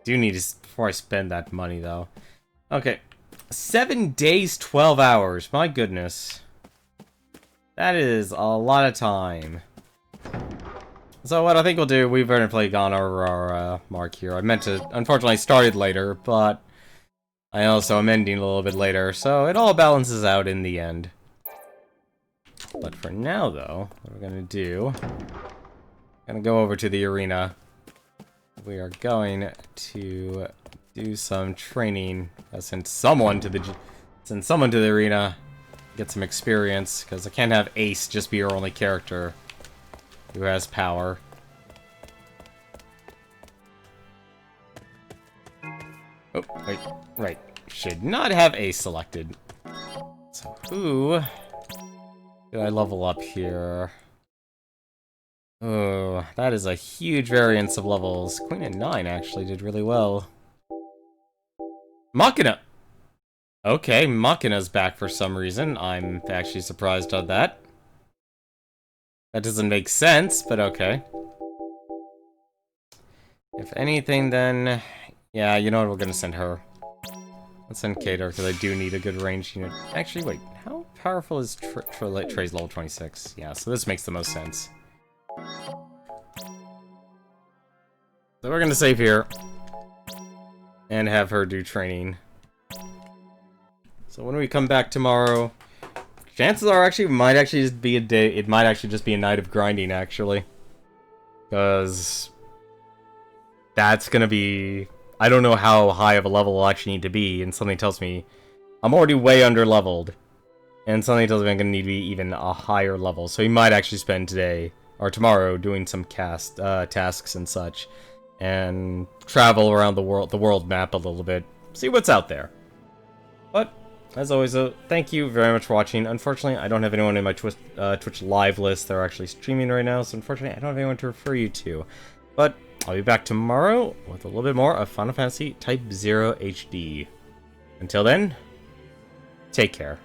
A: Do need to... Before I spend that money, though. Okay. 7 days, 12 hours. My goodness. That is a lot of time. So what I think we'll do, we've already gone over our mark here. I meant to... Unfortunately, started later, but... I also am ending a little bit later, so it all balances out in the end. But for now, though, what we're gonna do... Gonna go over to the arena. We are going to do some training. Send someone to the arena, get some experience, because I can't have Ace just be our only character who has power. Oh, wait, right. Should not have Ace selected. So who did I level up here? Oh, that is a huge variance of levels. Queen at 9 actually did really well. Machina! Okay, Machina's back for some reason. I'm actually surprised at that. That doesn't make sense, but okay. If anything, then... Yeah, you know what? We're gonna send her. Let's send Kato, because I do need a good range unit. Actually, wait. How powerful is Trey's level 26? Yeah, so this makes the most sense. So we're gonna save here and have her do training. So when we come back tomorrow, chances are it might actually just be a day. It might actually just be a night of grinding, actually, because that's gonna be. I don't know how high of a level I'll actually need to be, and something tells me I'm already way under leveled, and something tells me I'm gonna need to be even a higher level. So we might actually spend today or tomorrow doing some tasks and such, and travel around the world map a little bit, see what's out there. But as always, thank you very much for watching. Unfortunately, I don't have anyone in my Twitch live list. They're actually streaming right now, so unfortunately, I don't have anyone to refer you to. But I'll be back tomorrow with a little bit more of Final Fantasy Type-0 HD. Until then, take care.